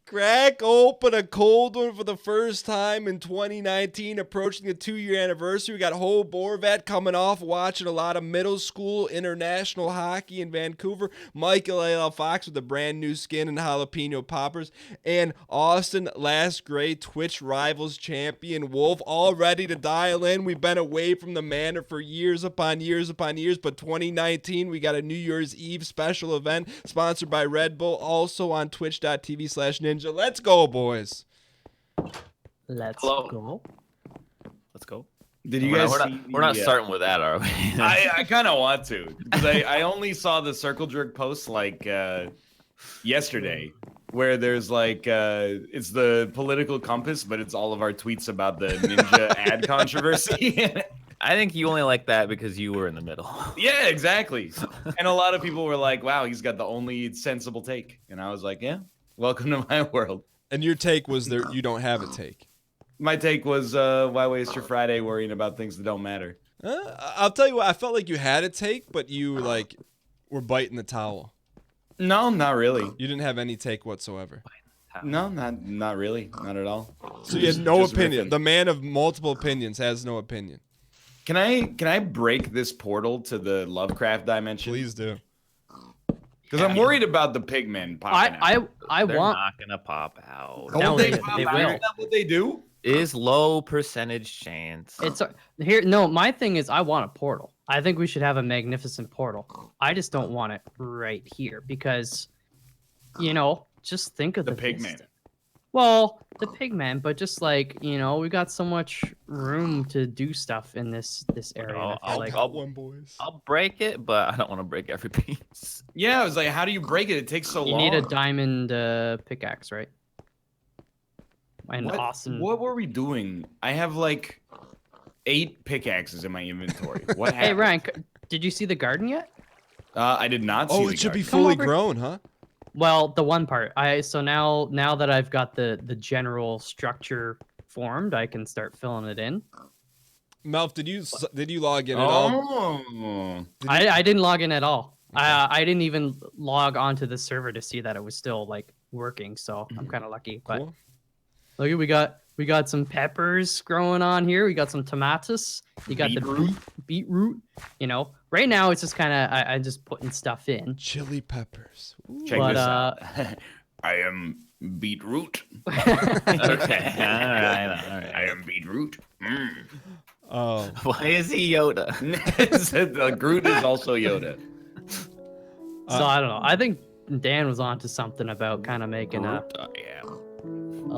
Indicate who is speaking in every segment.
Speaker 1: Crack open a cold one for the first time in 2019, approaching the 2-year anniversary. We got Ho Borvat coming off, watching a lot of middle school international hockey in Vancouver. Michael A.L. Fox with a brand new skin and jalapeno poppers. And Austin, last great Twitch Rivals champion Wolf, all ready to dial in. We've been away from the manor for years upon years upon years, but 2019, we got a New Year's Eve special event sponsored by Red Bull, also on twitch.tv/ninja. Let's go, boys.
Speaker 2: Let's
Speaker 3: Hello.
Speaker 2: go.
Speaker 3: Let's go.
Speaker 4: Did you guys see
Speaker 3: we're not starting with that, are we?
Speaker 4: I kind of want to, because I only saw the circle jerk post like yesterday, where there's like it's the political compass, but it's all of our tweets about the Ninja ad controversy.
Speaker 3: I think you only like that because you were in the middle.
Speaker 4: Yeah, exactly. And a lot of people were like, wow, he's got the only sensible take. And I was like, yeah, welcome to my world.
Speaker 1: And your take was there you don't have a take.
Speaker 4: My take was, why waste your Friday worrying about things that don't matter?
Speaker 1: I'll tell you what, I felt like you had a take, but you like were biting the towel.
Speaker 4: No, not really.
Speaker 1: You didn't have any take whatsoever.
Speaker 4: No, not really. Not at all.
Speaker 1: So you had no
Speaker 4: Just
Speaker 1: opinion.
Speaker 4: riffing.
Speaker 1: The man of multiple opinions has no opinion.
Speaker 4: Can I break this portal to the Lovecraft dimension?
Speaker 1: Please do.
Speaker 4: Because I'm worried about the pigmen popping out.
Speaker 3: They're
Speaker 2: want.
Speaker 3: not gonna pop out.
Speaker 4: Oh,
Speaker 2: No,
Speaker 4: they
Speaker 2: they
Speaker 4: pop
Speaker 2: will.
Speaker 4: out? Is that what they do?
Speaker 3: Is low percentage chance.
Speaker 2: It's here. No, my thing is I want a portal. I think we should have a magnificent portal. I just don't want it right here because, just think of
Speaker 4: The
Speaker 2: the
Speaker 4: pigmen.
Speaker 2: vista. Well, the pigmen, but just like we got so much room to do stuff in this area. and I feel like
Speaker 1: Got one, boys.
Speaker 3: I'll break it, but I don't want to break every piece.
Speaker 4: Yeah, I was like, how do you break it? It takes so
Speaker 2: you
Speaker 4: long.
Speaker 2: need a diamond pickaxe, right? And
Speaker 4: What,
Speaker 2: awesome.
Speaker 4: what were we doing? I have like 8 pickaxes in my inventory. What happened?
Speaker 2: Hey, Ryan, did you see the garden yet?
Speaker 4: I did not see
Speaker 1: Oh,
Speaker 4: the
Speaker 1: it should be
Speaker 4: garden.
Speaker 2: Come
Speaker 1: fully
Speaker 2: over.
Speaker 1: grown, huh?
Speaker 2: Well, the one part. So now that I've got the general structure formed, I can start filling it in.
Speaker 1: Melf, did you log in at all?
Speaker 4: Oh.
Speaker 2: I didn't log in at all. I didn't even log onto the server to see that it was still like working. So I'm kind of lucky. But
Speaker 1: Cool.
Speaker 2: look, we got some peppers growing on here. We got some tomatoes. You got
Speaker 4: Beetroot.
Speaker 2: the beetroot. Right now it's just kind of I'm just putting stuff in.
Speaker 1: Chili peppers. Ooh.
Speaker 4: Check
Speaker 2: But,
Speaker 4: this out. I am beetroot.
Speaker 3: Okay. All right.
Speaker 4: I am beetroot. Mm.
Speaker 1: Oh.
Speaker 3: Why is he Yoda?
Speaker 4: Groot is also Yoda.
Speaker 2: So I don't know. I think Dan was onto something about kind of making a
Speaker 4: Yeah.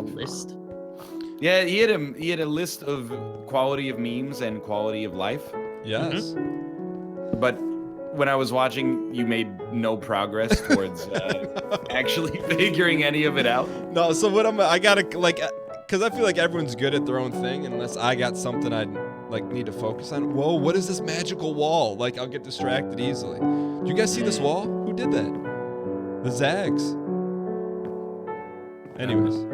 Speaker 2: list.
Speaker 4: Yeah, he had a list of quality of memes and quality of life.
Speaker 1: Yes.
Speaker 4: But when I was watching, you made no progress towards actually figuring any of it out.
Speaker 1: No, so what I gotta because I feel like everyone's good at their own thing unless I got something I need to focus on. Whoa, what is this magical wall? I'll get distracted easily. Do you guys see this wall? Who did that? The Zags. Anyways,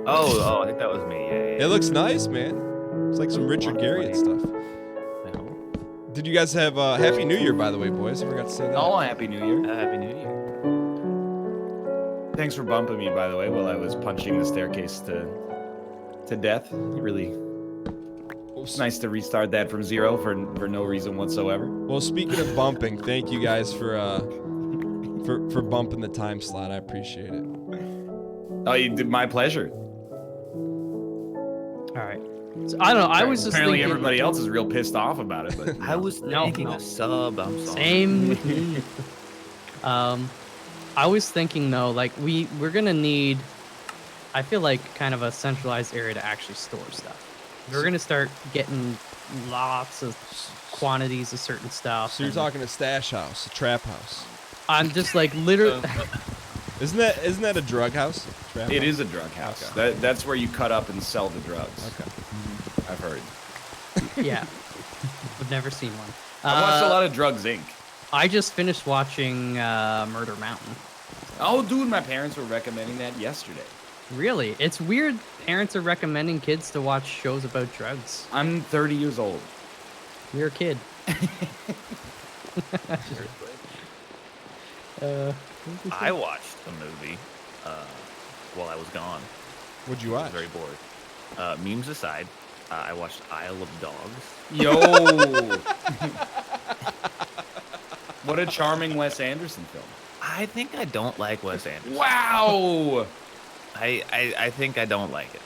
Speaker 3: Oh, I think that was me. Yeah.
Speaker 1: it looks nice, man. It's like some Richard Garriott stuff. Did you guys have Happy New Year, by the way, boys? I forgot to say that.
Speaker 4: Oh, Happy New Year.
Speaker 3: Happy New Year.
Speaker 4: Thanks for bumping me, by the way, while I was punching the staircase to death. Really it's nice to restart that from zero for no reason whatsoever.
Speaker 1: Well, speaking of bumping, thank you guys for bumping the time slot. I appreciate it.
Speaker 4: Oh, you did my pleasure.
Speaker 2: All right. So, I don't know. I was just
Speaker 4: Apparently
Speaker 2: thinking,
Speaker 4: everybody else is real pissed off about it, but
Speaker 3: I was thinking
Speaker 2: no.
Speaker 3: a sub. I'm sorry.
Speaker 2: Same with me. I was thinking though, like we're gonna need. I feel like kind of a centralized area to actually store stuff. We're gonna start getting lots of quantities of certain stuff.
Speaker 1: So you're
Speaker 2: and
Speaker 1: talking a stash house, a trap house.
Speaker 2: I'm just like literally.
Speaker 1: Isn't that a drug house? Trap
Speaker 4: it
Speaker 1: house?
Speaker 4: is a drug house.
Speaker 1: Okay.
Speaker 4: That's where you cut up and sell the drugs.
Speaker 1: Okay.
Speaker 4: I've heard.
Speaker 2: Yeah. I've never seen one.
Speaker 4: I watched a lot of Drugs Inc.
Speaker 2: I just finished watching Murder Mountain.
Speaker 4: Oh, dude, my parents were recommending that yesterday.
Speaker 2: Really? It's weird parents are recommending kids to watch shows about drugs.
Speaker 4: I'm 30 years old.
Speaker 2: You're a kid.
Speaker 3: I watched a movie while I was gone.
Speaker 1: What'd you
Speaker 3: I
Speaker 1: watch?
Speaker 3: was very bored. Memes aside, I watched Isle of Dogs.
Speaker 4: Yo. What a charming Wes Anderson film.
Speaker 3: I think I don't like Wes Anderson.
Speaker 4: Wow.
Speaker 3: I think I don't like it.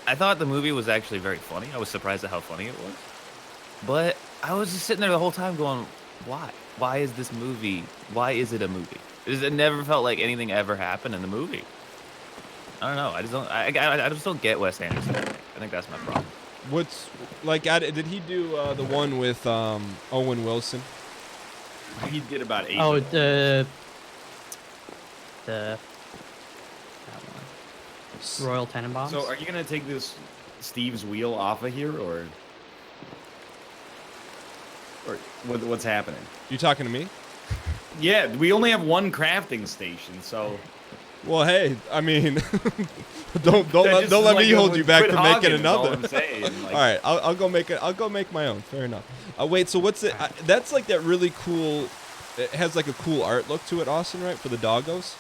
Speaker 3: I thought the movie was actually very funny. I was surprised at how funny it was. But I was just sitting there the whole time going, why? Why is this movie? Why is it a movie? It never felt like anything ever happened in the movie. I don't know. I just don't. I just don't get Wes Anderson. I think that's my problem.
Speaker 1: What's like? Did he do the one with Owen Wilson?
Speaker 4: He did about 8.
Speaker 2: Oh, that one. Royal Tenenbaums.
Speaker 4: So are you gonna take this Steve's wheel off of here, or what's happening?
Speaker 1: You talking to me?
Speaker 4: Yeah, we only have one crafting station, so
Speaker 1: Well, hey, I mean, don't
Speaker 4: That just
Speaker 1: let
Speaker 4: is
Speaker 1: me
Speaker 4: like,
Speaker 1: hold you back
Speaker 4: quit
Speaker 1: from
Speaker 4: hogging
Speaker 1: making
Speaker 4: is all
Speaker 1: another.
Speaker 4: I'm saying, like-
Speaker 1: All right, I'll go make it. I'll go make my own. Fair enough. Wait, so what's it? That's like that really cool. It has like a cool art look to it, Austin, right? For the doggos.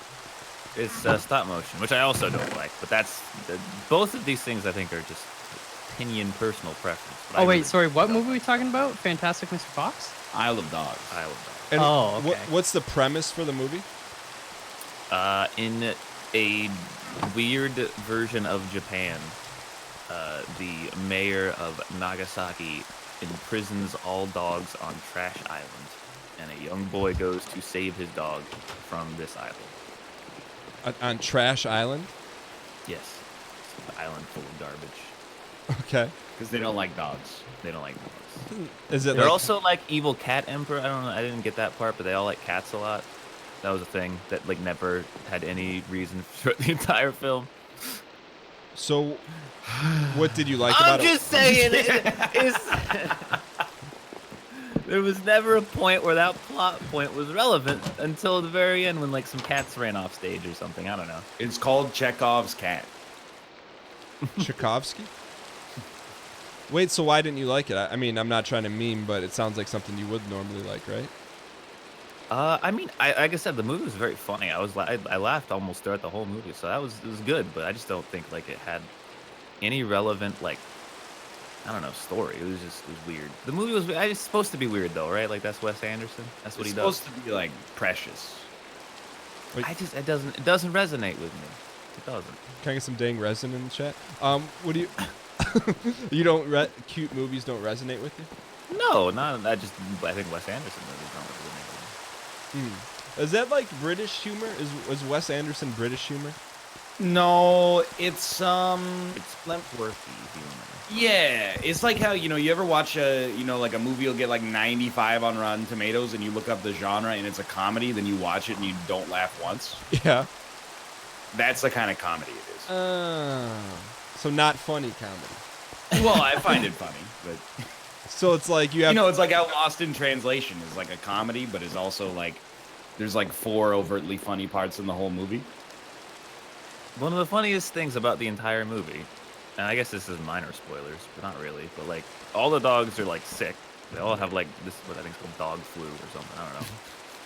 Speaker 3: It's stop motion, which I also don't like. But both of these things I think are just opinion, personal preference. But I
Speaker 2: Oh wait,
Speaker 3: really
Speaker 2: sorry. What
Speaker 3: don't
Speaker 2: movie are we talking about? Fantastic Mr. Fox?
Speaker 4: Isle of Dogs.
Speaker 3: like Isle of
Speaker 1: And
Speaker 2: Oh, okay.
Speaker 1: what's the premise for the movie?
Speaker 3: Dogs. In a weird version of Japan, the mayor of Nagasaki imprisons all dogs on Trash Island, and a young boy goes to save his dog from this island.
Speaker 1: On Trash Island.
Speaker 3: Yes, it's an island full of garbage.
Speaker 1: Okay.
Speaker 4: Because they don't like dogs.
Speaker 3: They don't like dogs.
Speaker 1: Is it
Speaker 3: They're
Speaker 1: like,
Speaker 3: also like evil cat emperor. I don't know. I didn't get that part, but they all like cats a lot. That was a thing that like never had any reason for the entire film.
Speaker 1: so? What did you like about
Speaker 3: I'm just saying, there was never a point where that plot point was relevant until the very end when like some cats ran off stage or something. I don't know.
Speaker 4: It's called Chekhov's cat.
Speaker 1: it? Tchaikovsky. Wait, so why didn't you like it? I mean, I'm not trying to meme, but it sounds like something you would normally like, right?
Speaker 3: I mean, like I said, the movie was very funny. I laughed almost throughout the whole movie, so it was good. But I just don't think like it had any relevant like I don't know story. It was weird. The movie was it's supposed to be weird though, right? Like that's Wes Anderson. That's what
Speaker 4: It's
Speaker 3: he does.
Speaker 4: supposed to be like precious.
Speaker 1: Wait,
Speaker 3: It doesn't resonate with me. It doesn't.
Speaker 1: can I get some dang resin in the chat? What do you? You don't cute movies don't resonate with you?
Speaker 3: No, not. I think Wes Anderson movies don't resonate with me.
Speaker 1: Is that like British humor? Was Wes Anderson British humor?
Speaker 4: No, it's
Speaker 3: It's Wentworthy humor.
Speaker 4: yeah, it's like how you ever watch like a movie will get like 95 on Rotten Tomatoes, and you look up the genre and it's a comedy, then you watch it and you don't laugh once.
Speaker 1: Yeah.
Speaker 4: That's the kind of comedy it is.
Speaker 1: So not funny comedy.
Speaker 4: Well, I find it funny, but
Speaker 1: So it's like you have.
Speaker 4: it's like how Lost in Translation is like a comedy, but is also like there's like 4 overtly funny parts in the whole movie.
Speaker 3: One of the funniest things about the entire movie, and I guess this is minor spoilers, but not really, but like all the dogs are like sick. They all have like this what I think is called dog flu or something. I don't know.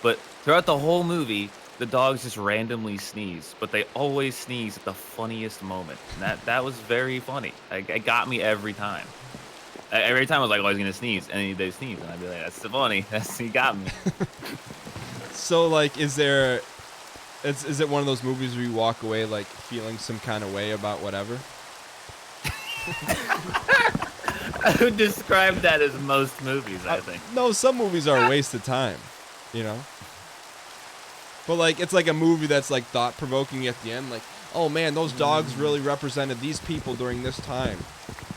Speaker 3: But throughout the whole movie, the dogs just randomly sneeze, but they always sneeze at the funniest moment. And that was very funny. It got me every time. Every time I was like, oh, he's gonna sneeze, and they sneeze, and I'd be like, that's so funny. He got me.
Speaker 1: So like, is it one of those movies where you walk away like feeling some kind of way about whatever?
Speaker 3: I would describe that as most movies, I think.
Speaker 1: No, some movies are a waste of time, you know. But like, it's like a movie that's like thought provoking at the end. Like, oh man, those dogs really represented these people during this time.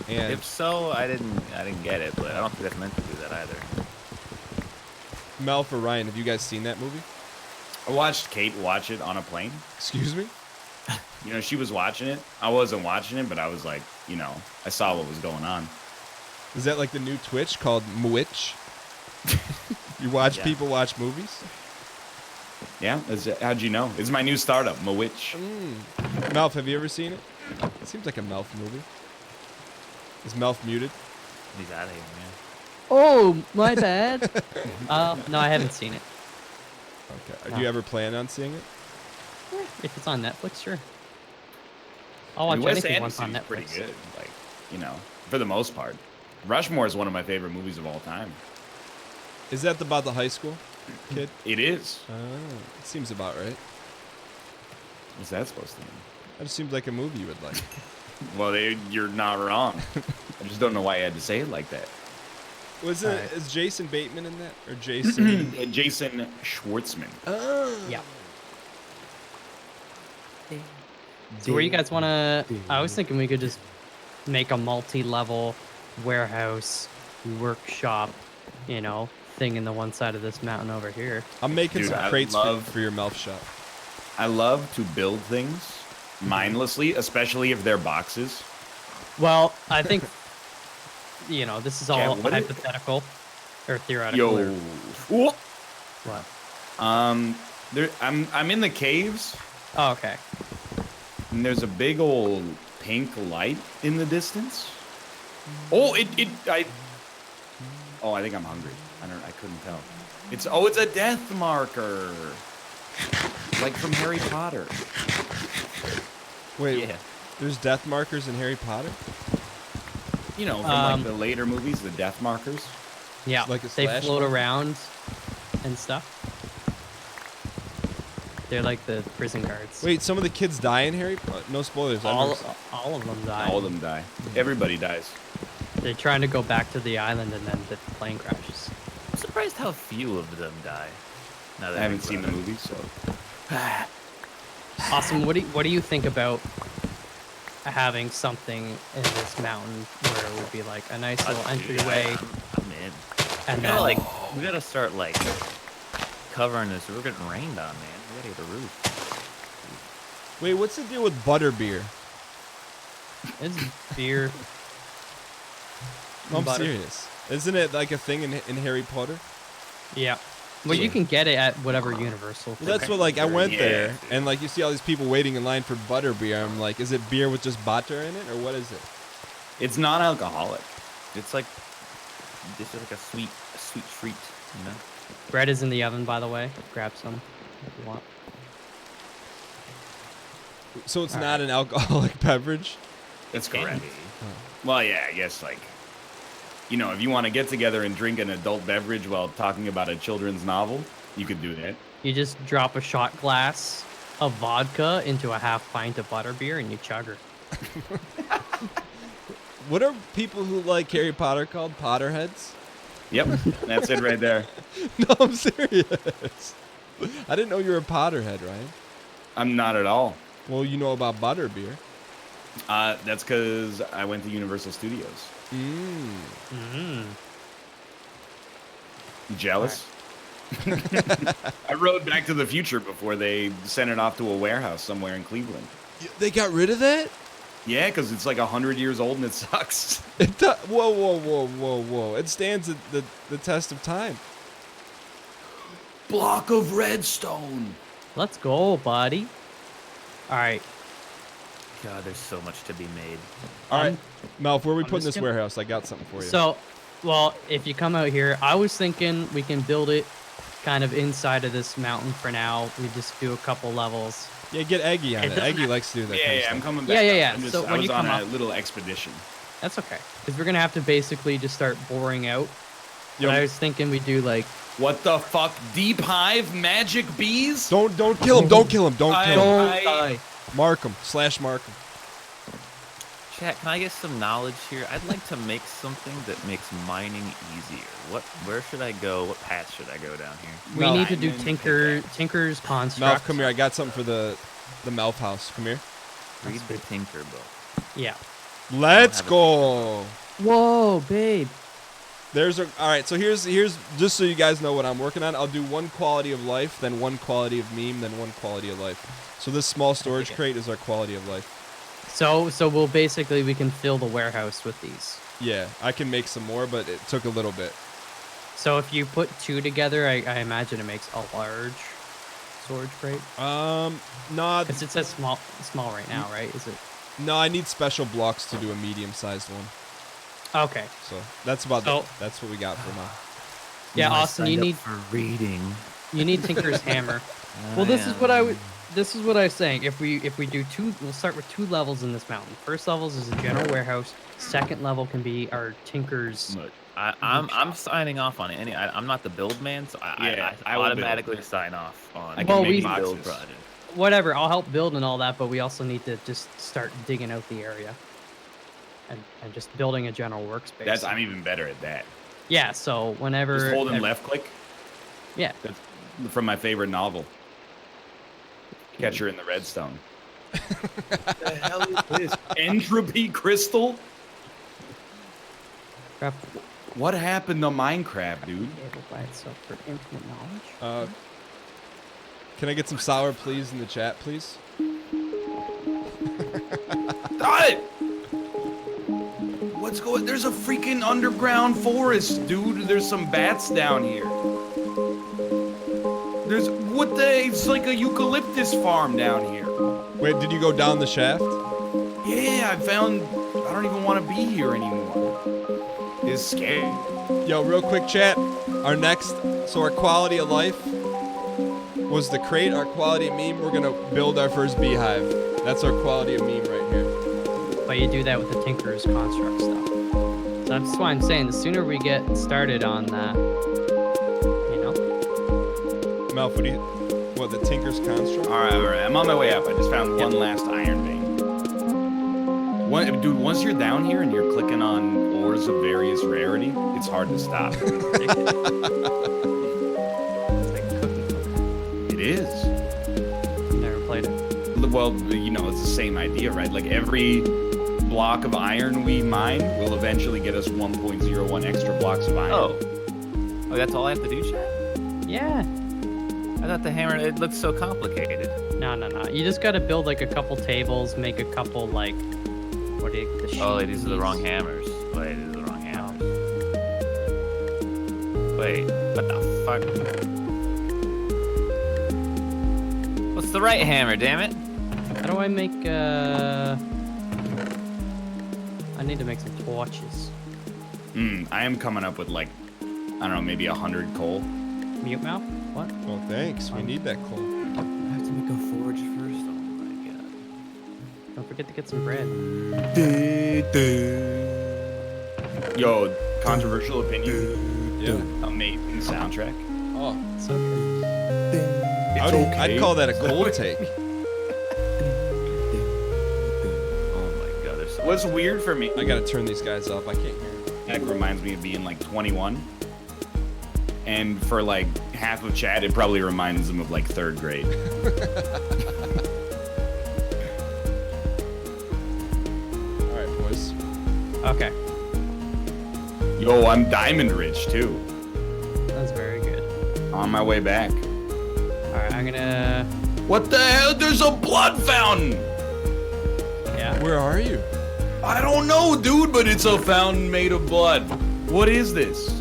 Speaker 1: And
Speaker 3: If so, I didn't get it, but I don't think that's meant to do that either.
Speaker 1: Melf or Ryan, have you guys seen that movie?
Speaker 4: I watched Kate watch it on a plane.
Speaker 1: Excuse me.
Speaker 4: She was watching it. I wasn't watching it, but I was like, I saw what was going on.
Speaker 1: Is that like the new Twitch called Mwitch? You watch
Speaker 3: Yeah.
Speaker 1: people watch movies?
Speaker 4: Yeah, how'd you know? It's my new startup, Mawitch.
Speaker 1: Melf, have you ever seen it? It seems like a Melf movie. Is Melf muted?
Speaker 3: He's out of here, man.
Speaker 2: Oh, my bad. No, I haven't seen it.
Speaker 1: Okay.
Speaker 2: No.
Speaker 1: Do you ever plan on seeing it?
Speaker 2: If it's on Netflix, sure. I'll
Speaker 4: I
Speaker 2: watch
Speaker 4: mean, Wes
Speaker 2: anything once on
Speaker 4: Anderson's
Speaker 2: Netflix.
Speaker 4: pretty good. Like, you know, for the most part. Rushmore is one of my favorite movies of all time.
Speaker 1: Is that about the high school kid?
Speaker 4: It is.
Speaker 1: It seems about right.
Speaker 4: What's that supposed to mean?
Speaker 1: That just seems like a movie you would like.
Speaker 4: Well, you're not wrong. I just don't know why you had to say it like that.
Speaker 1: Wasn't
Speaker 2: Alright.
Speaker 1: is Jason Bateman in that or Jason?
Speaker 4: Jason Schwartzman.
Speaker 1: Oh.
Speaker 2: Yeah. So where you guys want to? I was thinking we could just make a multi-level warehouse, workshop, you know, thing in the one side of this mountain over here.
Speaker 1: I'm making
Speaker 4: Dude,
Speaker 1: some
Speaker 4: I
Speaker 1: crates
Speaker 4: love-
Speaker 1: for your mouth shop.
Speaker 4: I love to build things mindlessly, especially if they're boxes.
Speaker 2: Well, I think, you know, this is all
Speaker 4: Yeah, what is-
Speaker 2: hypothetical or theoretical.
Speaker 4: Yo.
Speaker 2: Or
Speaker 4: Whoa.
Speaker 2: what?
Speaker 4: I'm in the caves,
Speaker 2: Oh, okay.
Speaker 4: and there's a big old pink light in the distance. Oh, I think I'm hungry. I couldn't tell. It's a death marker. Like from Harry Potter.
Speaker 1: Wait,
Speaker 3: Yeah.
Speaker 1: there's death markers in Harry Potter?
Speaker 4: You know, from like the later movies, the death markers.
Speaker 2: Yeah,
Speaker 1: Like a
Speaker 2: they
Speaker 1: slash
Speaker 2: float
Speaker 1: mark?
Speaker 2: around and stuff. They're like the prison guards.
Speaker 1: Wait, some of the kids die in Harry Potter? No spoilers. I never saw-
Speaker 2: all of them die.
Speaker 4: All of them die. Everybody dies.
Speaker 2: They're trying to go back to the island and then the plane crashes.
Speaker 3: I'm surprised how few of them die. Now
Speaker 4: I
Speaker 3: that
Speaker 4: haven't
Speaker 3: think
Speaker 4: seen the
Speaker 3: about it.
Speaker 4: movie, so.
Speaker 2: Awesome. What do you think about having something in this mountain where it would be like a nice little
Speaker 3: Dude,
Speaker 2: entryway
Speaker 3: I'm in.
Speaker 2: and
Speaker 3: We
Speaker 2: then
Speaker 3: gotta, we gotta start like covering this. We're getting rained on, man. We gotta get a roof.
Speaker 1: Wait, what's the deal with butterbeer?
Speaker 2: it's beer.
Speaker 1: No, I'm
Speaker 2: butter.
Speaker 1: serious. Isn't it like a thing in Harry Potter?
Speaker 2: Yeah. Well, you can get it at whatever Universal.
Speaker 1: Well, that's
Speaker 4: Okay.
Speaker 1: what, like, I went
Speaker 4: Yeah.
Speaker 1: there, and, like, you see all these people waiting in line for butterbeer. I'm like, is it beer with just butter in it, or what is it?
Speaker 4: It's non-alcoholic.
Speaker 3: It's like this is like a sweet treat, you know.
Speaker 2: Bread is in the oven, by the way. Grab some if you want.
Speaker 1: So it's
Speaker 2: All
Speaker 1: not an alcoholic beverage?
Speaker 4: That's
Speaker 3: Can
Speaker 4: correct.
Speaker 3: be.
Speaker 4: Well, yeah, I guess, like, you know, if you want to get together and drink an adult beverage while talking about a children's novel, you could do that.
Speaker 2: You just drop a shot glass of vodka into a half pint of butterbeer and you chug her.
Speaker 1: What are people who like Harry Potter called? Potterheads?
Speaker 4: Yep, that's it right there.
Speaker 1: No, I'm serious. I didn't know you were a Potterhead, Ryan.
Speaker 4: I'm not at all.
Speaker 1: Well, you know about butterbeer.
Speaker 4: That's because I went to Universal Studios.
Speaker 2: Mm.
Speaker 4: Jealous? I rode Back to the Future before they sent it off to a warehouse somewhere in Cleveland.
Speaker 1: They got rid of that?
Speaker 4: Yeah, because it's like 100 years old and it sucks.
Speaker 1: Whoa. It stands the test of time.
Speaker 4: Block of redstone.
Speaker 2: Let's go, buddy. All right.
Speaker 3: God, there's so much to be made.
Speaker 1: All right, Melf, where are we
Speaker 2: I'm
Speaker 1: putting
Speaker 2: just
Speaker 1: this
Speaker 2: gonna-
Speaker 1: warehouse? I got something for you.
Speaker 2: So, well, if you come out here, I was thinking we can build it kind of inside of this mountain for now. We just do a couple levels.
Speaker 1: yeah, get Eggy on
Speaker 2: It
Speaker 1: it.
Speaker 2: doesn't
Speaker 1: Eggy likes to do that kind of
Speaker 4: Yeah,
Speaker 1: stuff.
Speaker 4: I'm coming back.
Speaker 2: Yeah,
Speaker 4: up.
Speaker 2: yeah.
Speaker 4: I'm just-
Speaker 2: So
Speaker 4: I
Speaker 2: when
Speaker 4: was
Speaker 2: you
Speaker 4: on
Speaker 2: come
Speaker 4: a
Speaker 2: up-
Speaker 4: little expedition.
Speaker 2: That's okay. Because we're going to have to basically just start boring out. But
Speaker 1: Yep.
Speaker 2: I was thinking we do like...
Speaker 4: What the fuck? Deep Hive magic bees?
Speaker 1: Don't kill him. Don't kill him. Don't
Speaker 4: I-
Speaker 1: kill him.
Speaker 4: I-
Speaker 2: die.
Speaker 1: Mark him. Mark him.
Speaker 3: Chat, can I get some knowledge here? I'd like to make something that makes mining easier. Where should I go? What path should I go down here?
Speaker 2: We
Speaker 1: No,
Speaker 2: need to
Speaker 4: I
Speaker 2: do
Speaker 4: didn't
Speaker 2: Tinker's
Speaker 1: Melf,
Speaker 2: construct.
Speaker 1: come here. I got something for the Melf house. Come here.
Speaker 3: Read the Tinker book.
Speaker 2: Yeah.
Speaker 1: Let's
Speaker 3: have a
Speaker 1: go.
Speaker 2: Whoa, babe.
Speaker 1: All right. So here's just so you guys know what I'm working on. I'll do one quality of life, then one quality of meme, then one quality of life. So this small storage
Speaker 2: Okay.
Speaker 1: crate is our quality of life.
Speaker 2: So we can fill the warehouse with these.
Speaker 1: Yeah, I can make some more, but it took a little bit.
Speaker 2: So if you put two together, I imagine it makes a large storage crate.
Speaker 1: No,
Speaker 2: Because it says small right now, right? Is it?
Speaker 1: no, I need special blocks to do a medium-sized one.
Speaker 2: Okay.
Speaker 1: So that's about
Speaker 2: So-
Speaker 1: that's what we got for now.
Speaker 2: Yeah,
Speaker 3: I
Speaker 2: Austin, you
Speaker 3: signed up
Speaker 2: need
Speaker 3: for reading.
Speaker 2: Tinker's hammer. Well, this is what I would. this is what I was saying. If we do two, we'll start with 2 levels in this mountain. First levels is a general warehouse. Second level can be our tinker's.
Speaker 3: Look, I'm signing off on it. I'm not the build man, so
Speaker 4: Yeah,
Speaker 3: I
Speaker 4: will
Speaker 3: automatically
Speaker 4: build.
Speaker 3: sign off on
Speaker 4: I can
Speaker 2: Well,
Speaker 4: make
Speaker 2: we-
Speaker 3: build
Speaker 4: boxes.
Speaker 3: project.
Speaker 2: Whatever, I'll help build and all that, but we also need to just start digging out the area and just building a general workspace.
Speaker 4: I'm even better at that.
Speaker 2: Yeah, so whenever
Speaker 4: Just hold and left click.
Speaker 2: Yeah.
Speaker 4: That's from my favorite novel, Catcher in the Redstone. What the hell is this? Entropy crystal?
Speaker 2: Crap,
Speaker 4: What happened to Minecraft, dude?
Speaker 2: able by itself for infinite knowledge.
Speaker 1: Can I get some sour please in the chat, please?
Speaker 4: Got it! What's going? There's a freaking underground forest, dude. There's some bats down here. There's what the? It's like a eucalyptus farm down here.
Speaker 1: Wait, did you go down the shaft?
Speaker 4: Yeah, I found. I don't even want to be here anymore. It's scary.
Speaker 1: Yo, real quick chat. Our quality of life was the crate. Our quality of meme, we're gonna build our first beehive. That's our quality of meme right here.
Speaker 2: But you do that with the tinker's construct stuff. So that's why I'm saying the sooner we get started on that, you know.
Speaker 1: Malf, what the Tinker's Construct?
Speaker 4: All right. I'm on my way up. I just found one last iron vein. Dude, once you're down here and you're clicking on ores of various rarity, it's hard to stop. It is.
Speaker 2: Never played it.
Speaker 4: Well, it's the same idea, right? Like every block of iron we mine will eventually get us 1.01 extra blocks of iron.
Speaker 3: Oh, that's all I have to do, chat?
Speaker 2: Yeah.
Speaker 3: I thought the hammer. It looks so complicated.
Speaker 2: No. You just gotta build like a couple tables, make a couple like, what do you? The
Speaker 3: Oh,
Speaker 2: sheet
Speaker 3: these are the
Speaker 2: piece.
Speaker 3: wrong hammers. Wait, these are the wrong hammers. Wait, what the fuck? What's the right hammer? Damn it!
Speaker 2: How do I make? I need to make some torches.
Speaker 4: I am coming up with like, I don't know, maybe 100 coal.
Speaker 2: Mute mouth? What?
Speaker 1: Well, thanks. We need that coal.
Speaker 3: I have to make a forge first. Oh my god.
Speaker 2: Don't forget to get some bread.
Speaker 4: Yo, controversial opinion.
Speaker 1: Yeah.
Speaker 4: Amazing soundtrack.
Speaker 1: Oh,
Speaker 2: So good.
Speaker 1: I'd call that a cold take.
Speaker 3: Oh my god. There's so
Speaker 4: What's weird for me,
Speaker 1: I gotta turn these guys up. I can't hear.
Speaker 4: that reminds me of being like 21. And for like half of chat, it probably reminds them of like 3rd grade.
Speaker 1: All right, boys.
Speaker 2: Okay,
Speaker 4: Yo, I'm diamond rich too.
Speaker 2: that's very good.
Speaker 4: On my way back.
Speaker 2: All right, I'm gonna.
Speaker 4: What the hell? There's a blood fountain!
Speaker 2: Yeah.
Speaker 1: Where are you?
Speaker 4: I don't know, dude, but it's a fountain made of blood. What is this?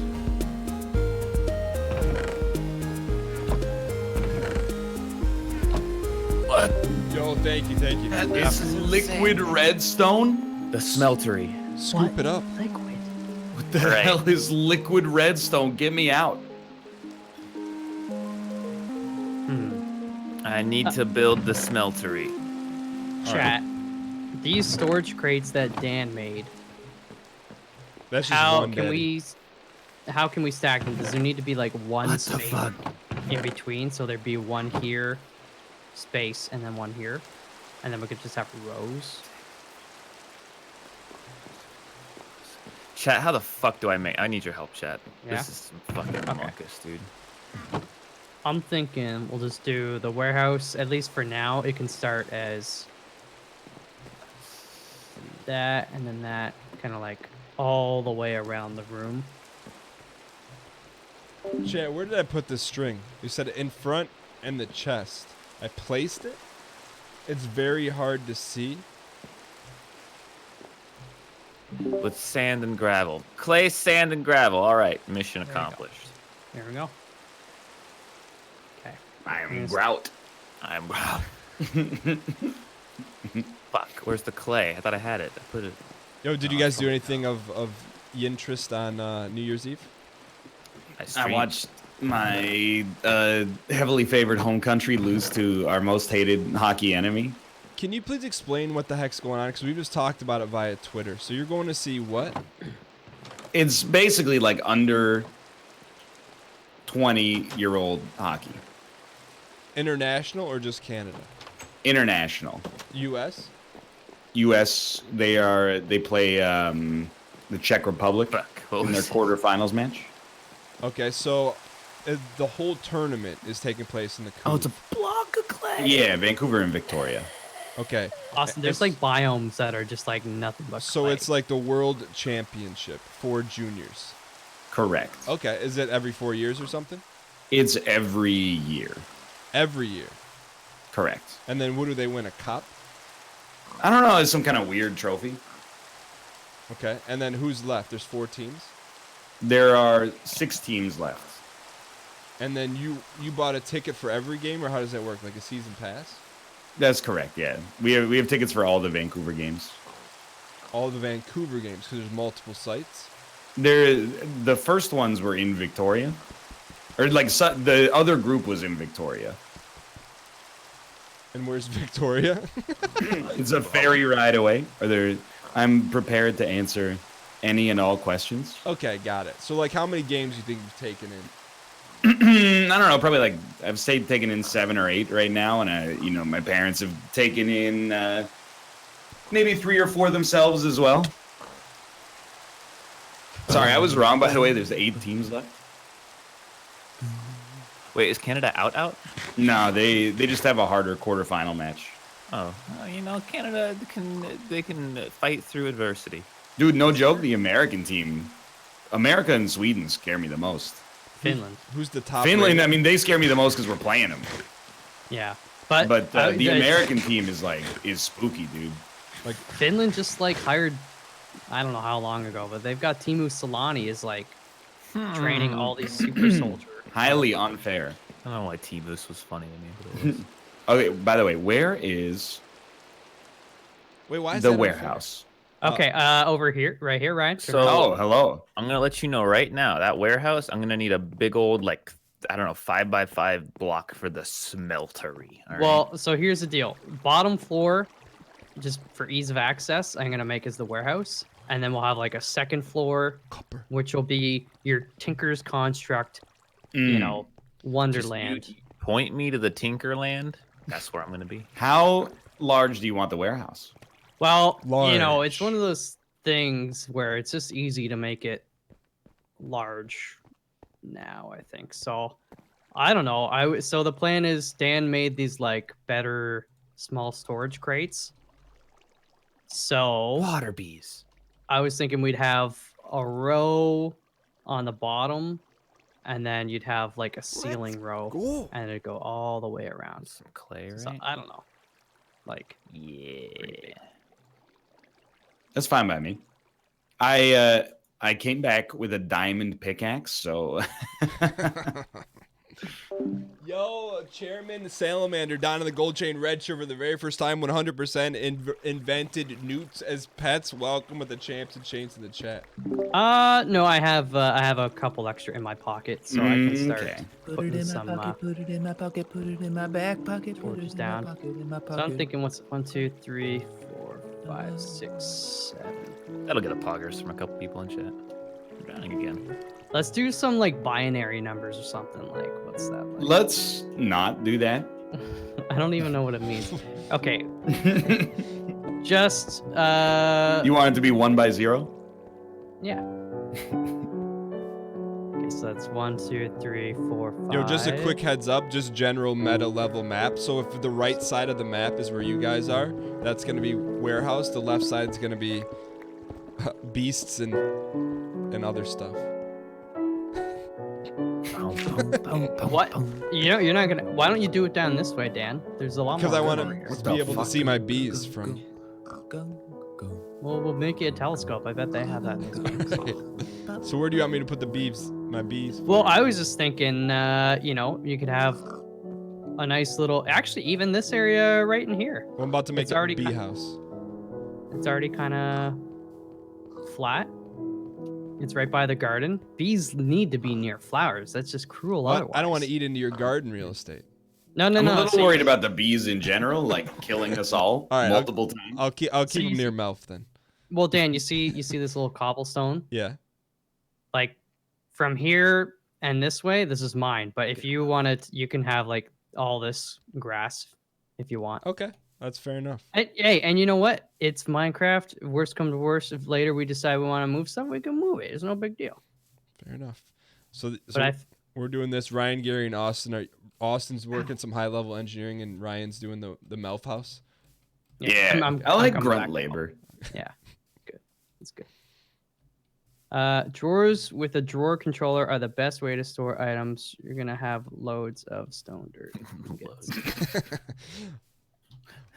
Speaker 4: What?
Speaker 1: Yo, thank you.
Speaker 4: It's liquid redstone?
Speaker 3: the smeltery.
Speaker 1: Scoop it up.
Speaker 2: Liquid.
Speaker 4: What the
Speaker 3: Right.
Speaker 4: hell is liquid redstone? Get me out.
Speaker 3: I need to build the smeltery.
Speaker 2: Chat. These storage crates that Dan made.
Speaker 1: That's just
Speaker 2: How
Speaker 1: one
Speaker 2: can
Speaker 1: daddy.
Speaker 2: How can we stack them? Does there need to be like one
Speaker 3: What the
Speaker 2: space
Speaker 3: fuck?
Speaker 2: in between? So there'd be one here, space, and then one here, and then we could just have rows.
Speaker 3: Chat, how the fuck do I make? I need your help, chat.
Speaker 2: Yeah?
Speaker 3: This is some fucking
Speaker 2: Okay.
Speaker 3: ruckus, dude.
Speaker 2: I'm thinking we'll just do the warehouse. At least for now, it can start as that, and then that, kind of like all the way around the room.
Speaker 1: Chat, where did I put this string? You said in front and the chest. I placed it. It's very hard to see.
Speaker 3: With sand and gravel. Clay, sand, and gravel. All right, mission
Speaker 2: There you go.
Speaker 3: accomplished.
Speaker 2: There we go. Okay.
Speaker 4: I am
Speaker 2: Yes.
Speaker 4: grout.
Speaker 3: I'm. Fuck, where's the clay? I thought I had it. I put it.
Speaker 1: Yo, did you
Speaker 3: No,
Speaker 1: guys do
Speaker 3: probably
Speaker 1: anything of interest on New Year's Eve?
Speaker 3: I
Speaker 4: I
Speaker 3: streamed.
Speaker 4: watched my heavily favored home country lose to our most hated hockey enemy.
Speaker 1: Can you please explain what the heck's going on? Because we just talked about it via Twitter. So you're going to see what?
Speaker 4: It's basically like under 20-year-old hockey.
Speaker 1: International or just Canada?
Speaker 4: International.
Speaker 1: U.S.?
Speaker 4: U.S. They play the Czech Republic in their quarterfinals match.
Speaker 1: Okay, so the whole tournament is taking place in the
Speaker 3: Oh,
Speaker 1: Coupe.
Speaker 3: it's a block of clay.
Speaker 4: Yeah, Vancouver and Victoria.
Speaker 1: Okay.
Speaker 2: Austin, there's like biomes that are just like nothing but
Speaker 1: So
Speaker 2: clay.
Speaker 1: it's like the World Championship for juniors.
Speaker 4: Correct.
Speaker 1: Okay, is it every 4 years or something?
Speaker 4: It's every year.
Speaker 1: Every year.
Speaker 4: Correct.
Speaker 1: And then what do they win, a cup?
Speaker 4: I don't know. It's some kind of weird trophy.
Speaker 1: Okay, and then who's left? There's 4 teams?
Speaker 4: There are 6 teams left.
Speaker 1: And then you bought a ticket for every game, or how does that work? Like a season pass?
Speaker 4: That's correct. Yeah, we have tickets for all the Vancouver games.
Speaker 1: All the Vancouver games, because there's multiple sites.
Speaker 4: The first ones were in Victoria, or like the other group was in Victoria.
Speaker 1: And where's Victoria?
Speaker 4: It's a ferry ride away. I'm prepared to answer any and all questions.
Speaker 1: Okay, got it. So like, how many games do you think you've taken in?
Speaker 4: I don't know. Probably like I've taken in 7 or 8 right now, and my parents have taken in maybe 3 or 4 themselves as well. Sorry, I was wrong. By the way, there's 8 teams left.
Speaker 3: Wait, is Canada out?
Speaker 4: No, they just have a harder quarterfinal match.
Speaker 3: Oh, well, Canada they can fight through adversity.
Speaker 4: Dude, no joke. The American team, America and Sweden scare me the most.
Speaker 2: Finland.
Speaker 1: Who's the top?
Speaker 4: Finland,
Speaker 1: rated?
Speaker 4: I mean, they scare me the most because we're playing them.
Speaker 2: Yeah, but
Speaker 4: The American team is spooky, dude.
Speaker 1: Like
Speaker 2: Finland just like hired, I don't know how long ago, but they've got Timu Solani is like training all these super soldiers.
Speaker 4: Highly unfair.
Speaker 3: I don't know why T-Moose was funny to me, but it was.
Speaker 4: Okay, by the way, where is
Speaker 1: wait, why is
Speaker 4: the
Speaker 1: that unfair?
Speaker 4: warehouse?
Speaker 2: Okay, over here, right here, Ryan.
Speaker 3: So-
Speaker 4: Oh, hello.
Speaker 3: I'm gonna let you know right now that warehouse. I'm gonna need a big old 5x5 block for the smeltery. All right?
Speaker 2: Well, so here's the deal. Bottom floor, just for ease of access, I'm gonna make as the warehouse, and then we'll have like a second floor,
Speaker 1: Copper.
Speaker 2: which will be your Tinker's Construct,
Speaker 4: Mm.
Speaker 2: Wonderland.
Speaker 3: You point me to the Tinkerland. That's where I'm gonna be.
Speaker 4: How large do you want the warehouse?
Speaker 2: Well, it's
Speaker 1: Large.
Speaker 2: one of those things where it's just easy to make it large now, I think. So, I don't know. So the plan is Dan made these like better small storage crates. So,
Speaker 3: Water bees.
Speaker 2: I was thinking we'd have a row on the bottom, and then you'd have like a ceiling row,
Speaker 1: Go.
Speaker 2: and it'd go all the way around.
Speaker 3: Some clay, right?
Speaker 2: So, I don't know. Like,
Speaker 3: Yeah.
Speaker 4: That's fine by me. I came back with a diamond pickaxe, so
Speaker 1: Yo, Chairman Salamander down in the Gold Chain Red Shirt for the very first time, 100% invented newts as pets. Welcome with the champs and chains in the chat.
Speaker 2: no, I have a couple extra in my pocket, so I can start
Speaker 4: Okay.
Speaker 2: putting some.
Speaker 5: put it in my pocket, put it in my back pocket, put
Speaker 2: Torches
Speaker 5: it in
Speaker 2: down.
Speaker 5: my pocket, in my
Speaker 2: So I'm
Speaker 5: pocket.
Speaker 2: thinking, what's 1, 2, 3, 4, 5, 6, 7.
Speaker 3: That'll get a poggers from a couple people in chat. I'm drowning again.
Speaker 2: Let's do some like binary numbers or something. Like, what's that? Like?
Speaker 4: let's not do that.
Speaker 2: I don't even know what it means. Okay, just
Speaker 4: You want it to be 1 by 0?
Speaker 2: yeah. Okay, so that's 1, 2, 3, 4, 5.
Speaker 1: Yo, just a quick heads up, just general meta level map. So if the right side of the map is where you guys are, that's going to be warehouse. The left side is going to be beasts and other stuff.
Speaker 2: What? You're not gonna. Why don't you do it down this way, Dan? There's a lot more.
Speaker 1: Because I want
Speaker 2: room over here.
Speaker 1: to be able to see my bees from.
Speaker 2: Well, we'll make you a telescope. I bet they have that in these games.
Speaker 1: So where do you want me to put the bees? My bees.
Speaker 2: Well, I was just thinking, you could have a nice little. Actually, even this area right in here,
Speaker 1: I'm about to make
Speaker 2: It's
Speaker 1: a
Speaker 2: already
Speaker 1: bee
Speaker 2: ki-
Speaker 1: house.
Speaker 2: it's already kind of flat. It's right by the garden. Bees need to be near flowers. That's just cruel
Speaker 1: What?
Speaker 2: otherwise.
Speaker 1: I don't want to eat into your garden real estate.
Speaker 2: No, no,
Speaker 4: I'm
Speaker 2: no.
Speaker 4: a little
Speaker 2: see-
Speaker 4: worried about the bees in general, like killing us all
Speaker 1: All right,
Speaker 4: multiple times.
Speaker 1: I'll keep
Speaker 2: So
Speaker 1: them
Speaker 2: you
Speaker 1: near
Speaker 2: see-
Speaker 1: mouth then.
Speaker 2: Well, Dan, you see this little cobblestone?
Speaker 1: Yeah.
Speaker 2: Like from here and this way, this is mine. But if you want it, you can have like all this grass if you want.
Speaker 1: Okay, that's fair enough.
Speaker 2: Hey, and you know what? It's Minecraft. Worst come to worst, if later we decide we want to move something, we can move it. It's no big deal.
Speaker 1: Fair enough. So
Speaker 2: But
Speaker 1: we're doing this. Ryan, Gary, and Austin. Austin's working some high level engineering, and Ryan's doing the Melf house.
Speaker 4: Yeah,
Speaker 2: I'm
Speaker 4: I like
Speaker 2: coming
Speaker 4: grunt
Speaker 2: back.
Speaker 4: labor.
Speaker 2: Yeah, good. It's good. Drawers with a drawer controller are the best way to store items. You're gonna have loads of stone dirt.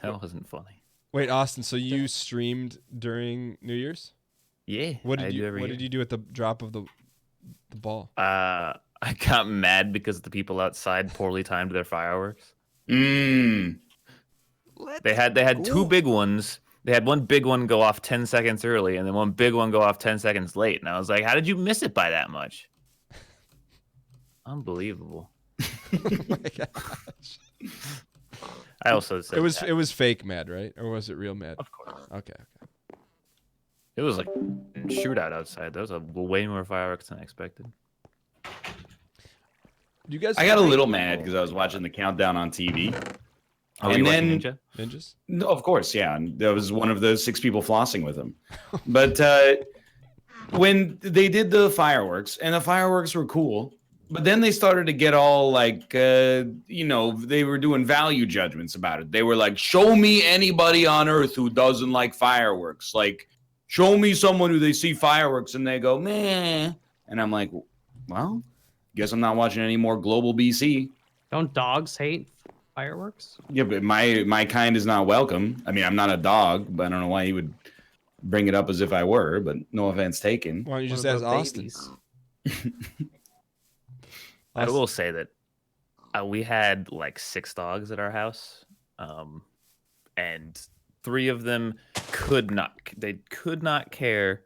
Speaker 3: That wasn't funny.
Speaker 1: Wait, Austin. So you streamed during New Year's?
Speaker 3: Yeah.
Speaker 1: What
Speaker 3: I
Speaker 1: did
Speaker 3: do
Speaker 1: you
Speaker 3: every
Speaker 1: What
Speaker 3: year.
Speaker 1: did you do at the drop of the ball?
Speaker 3: I got mad because the people outside poorly timed their fireworks.
Speaker 4: Mmm.
Speaker 3: They had two big ones. They had one big one go off 10 seconds early, and then one big one go off 10 seconds late. And I was like, "How did you miss it by that much?" Unbelievable.
Speaker 1: Oh my gosh.
Speaker 3: I also said
Speaker 1: It was fake mad, right? Or was it real mad?
Speaker 3: of course.
Speaker 1: Okay.
Speaker 3: It was like a shootout outside. There was way more fireworks than I expected.
Speaker 1: You guys
Speaker 4: I got a little mad because I was watching the countdown on TV.
Speaker 3: Oh,
Speaker 4: And
Speaker 3: you watching
Speaker 4: then-
Speaker 3: Ninja?
Speaker 1: ninjas?
Speaker 4: No, of course, yeah. And there was one of those 6 people flossing with him. But when they did the fireworks, and the fireworks were cool, but then they started to get all like, they were doing value judgments about it. They were like, show me anybody on earth who doesn't like fireworks. Like, show me someone who they see fireworks and they go, meh. And I'm like, well, guess I'm not watching any more Global BC.
Speaker 2: Don't dogs hate fireworks?
Speaker 4: Yeah, but my kind is not welcome. I mean, I'm not a dog, but I don't know why he would bring it up as if I were, but no offense taken.
Speaker 1: Why don't you
Speaker 2: What
Speaker 1: just ask
Speaker 2: about
Speaker 1: Austin?
Speaker 2: babies?
Speaker 3: I will say that we had like 6 dogs at our house, and 3 of them could not care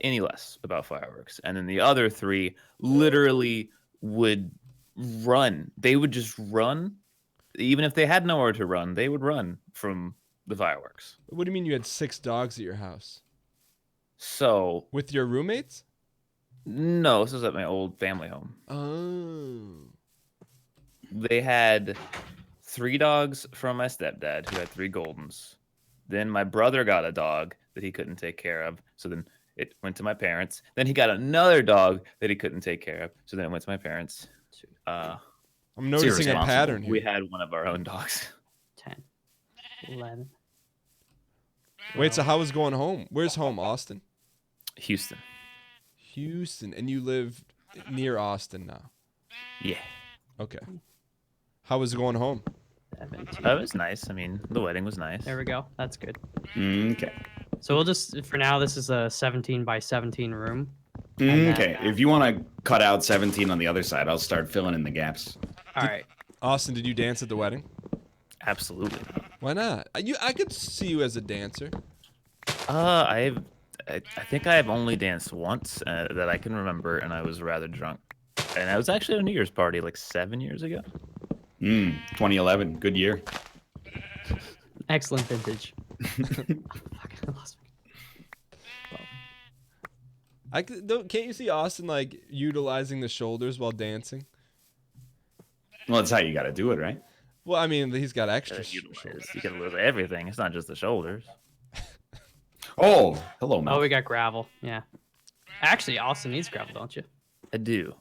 Speaker 3: any less about fireworks, and then the other 3 literally would run. They would just run, even if they had nowhere to run. They would run from the fireworks.
Speaker 1: What do you mean you had 6 dogs at your house?
Speaker 3: So
Speaker 1: With your roommates?
Speaker 3: no, this was at my old family home.
Speaker 1: Oh.
Speaker 3: They had 3 dogs from my stepdad, who had 3 Goldens. Then my brother got a dog that he couldn't take care of, so then it went to my parents. Then he got another dog that he couldn't take care of, so then it went to my parents.
Speaker 1: I'm noticing a
Speaker 4: irresponsible.
Speaker 1: pattern here.
Speaker 3: We had one of our own dogs.
Speaker 2: 10, 11.
Speaker 1: Wait, so how was going home? Where's home, Austin?
Speaker 3: Houston.
Speaker 1: Houston. And you live near Austin now.
Speaker 3: Yeah.
Speaker 1: Okay. How was going home?
Speaker 2: 17.
Speaker 3: That was nice. I mean, the wedding was nice.
Speaker 2: There we go. That's good.
Speaker 4: Okay.
Speaker 2: So we'll just, for now, this is a 17 by 17 room. And
Speaker 4: Okay. If you want to cut out 17 on the other side, I'll start filling in the gaps.
Speaker 2: All right.
Speaker 1: Austin, did you dance at the wedding?
Speaker 3: Absolutely.
Speaker 1: Why not? I could see you as a dancer.
Speaker 3: I think I have only danced once that I can remember, and I was rather drunk. And I was actually at a New Year's party like 7 years ago.
Speaker 4: 2011. Good year.
Speaker 2: Excellent vintage. Fucking lost
Speaker 1: Can't you see Austin like utilizing the shoulders while dancing?
Speaker 4: Well, that's how you got to do it, right?
Speaker 1: Well, I mean, he's got extra
Speaker 3: You
Speaker 1: shoulders.
Speaker 3: can lose everything. It's not just the shoulders.
Speaker 4: Oh, hello,
Speaker 2: Oh,
Speaker 4: Mel.
Speaker 2: we got gravel. Yeah. Actually, Austin needs gravel, don't you?
Speaker 3: I do.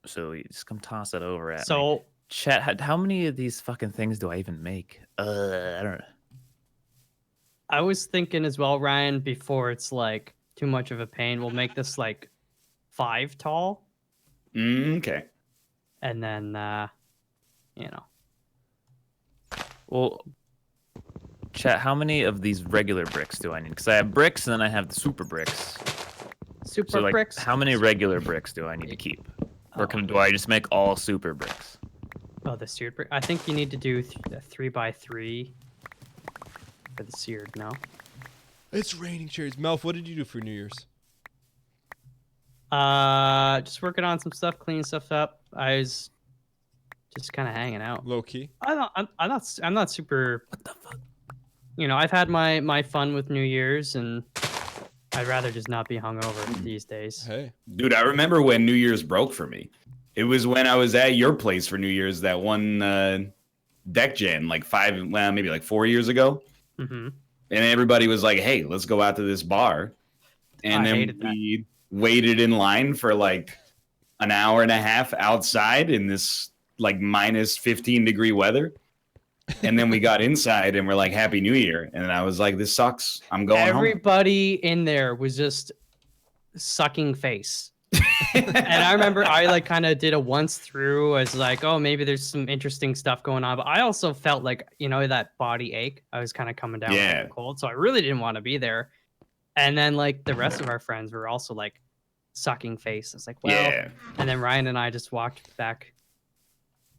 Speaker 3: So you just come toss it over at me.
Speaker 2: So
Speaker 3: Chat, how many of these fucking things do I even make? I don't know.
Speaker 2: I was thinking as well, Ryan, before it's like too much of a pain, we'll make this like 5 tall,
Speaker 4: Okay.
Speaker 2: and then you know.
Speaker 3: Well, chat, how many of these regular bricks do I need? Because I have bricks and then I have the super bricks.
Speaker 2: Super
Speaker 3: So, like,
Speaker 2: bricks.
Speaker 3: how many regular bricks do I need to keep? Or do I just make all super bricks?
Speaker 2: Oh, the seared brick. I think you need to do a 3 by 3 for the seared. No.
Speaker 1: It's raining cherries. Melf, what did you do for New Year's?
Speaker 2: Just working on some stuff, cleaning stuff up. I was just kind of hanging out.
Speaker 1: Low key.
Speaker 2: I'm not super. What the fuck? You know, I've had my fun with New Year's, and I'd rather just not be hungover these days.
Speaker 1: Hey.
Speaker 4: Dude, I remember when New Year's broke for me. It was when I was at your place for New Year's, that one Dec Jam, like maybe like 4 years ago.
Speaker 2: Mm-hmm.
Speaker 4: And everybody was like, hey, let's go out to this bar. And then we waited in line for like an hour and a half outside in this like minus 15-degree weather. And then we got inside and we're like, Happy New Year. And I was like, this sucks. I'm going home.
Speaker 2: Everybody in there was just sucking face. And I remember I like kind of did a once through as like, oh, maybe there's some interesting stuff going on. But I also felt like, you know, that body ache. I was kind of coming down with the cold. So I really didn't want to be there. And then like the rest of our friends were also like sucking face. It's like, well, and then Ryan and I just walked back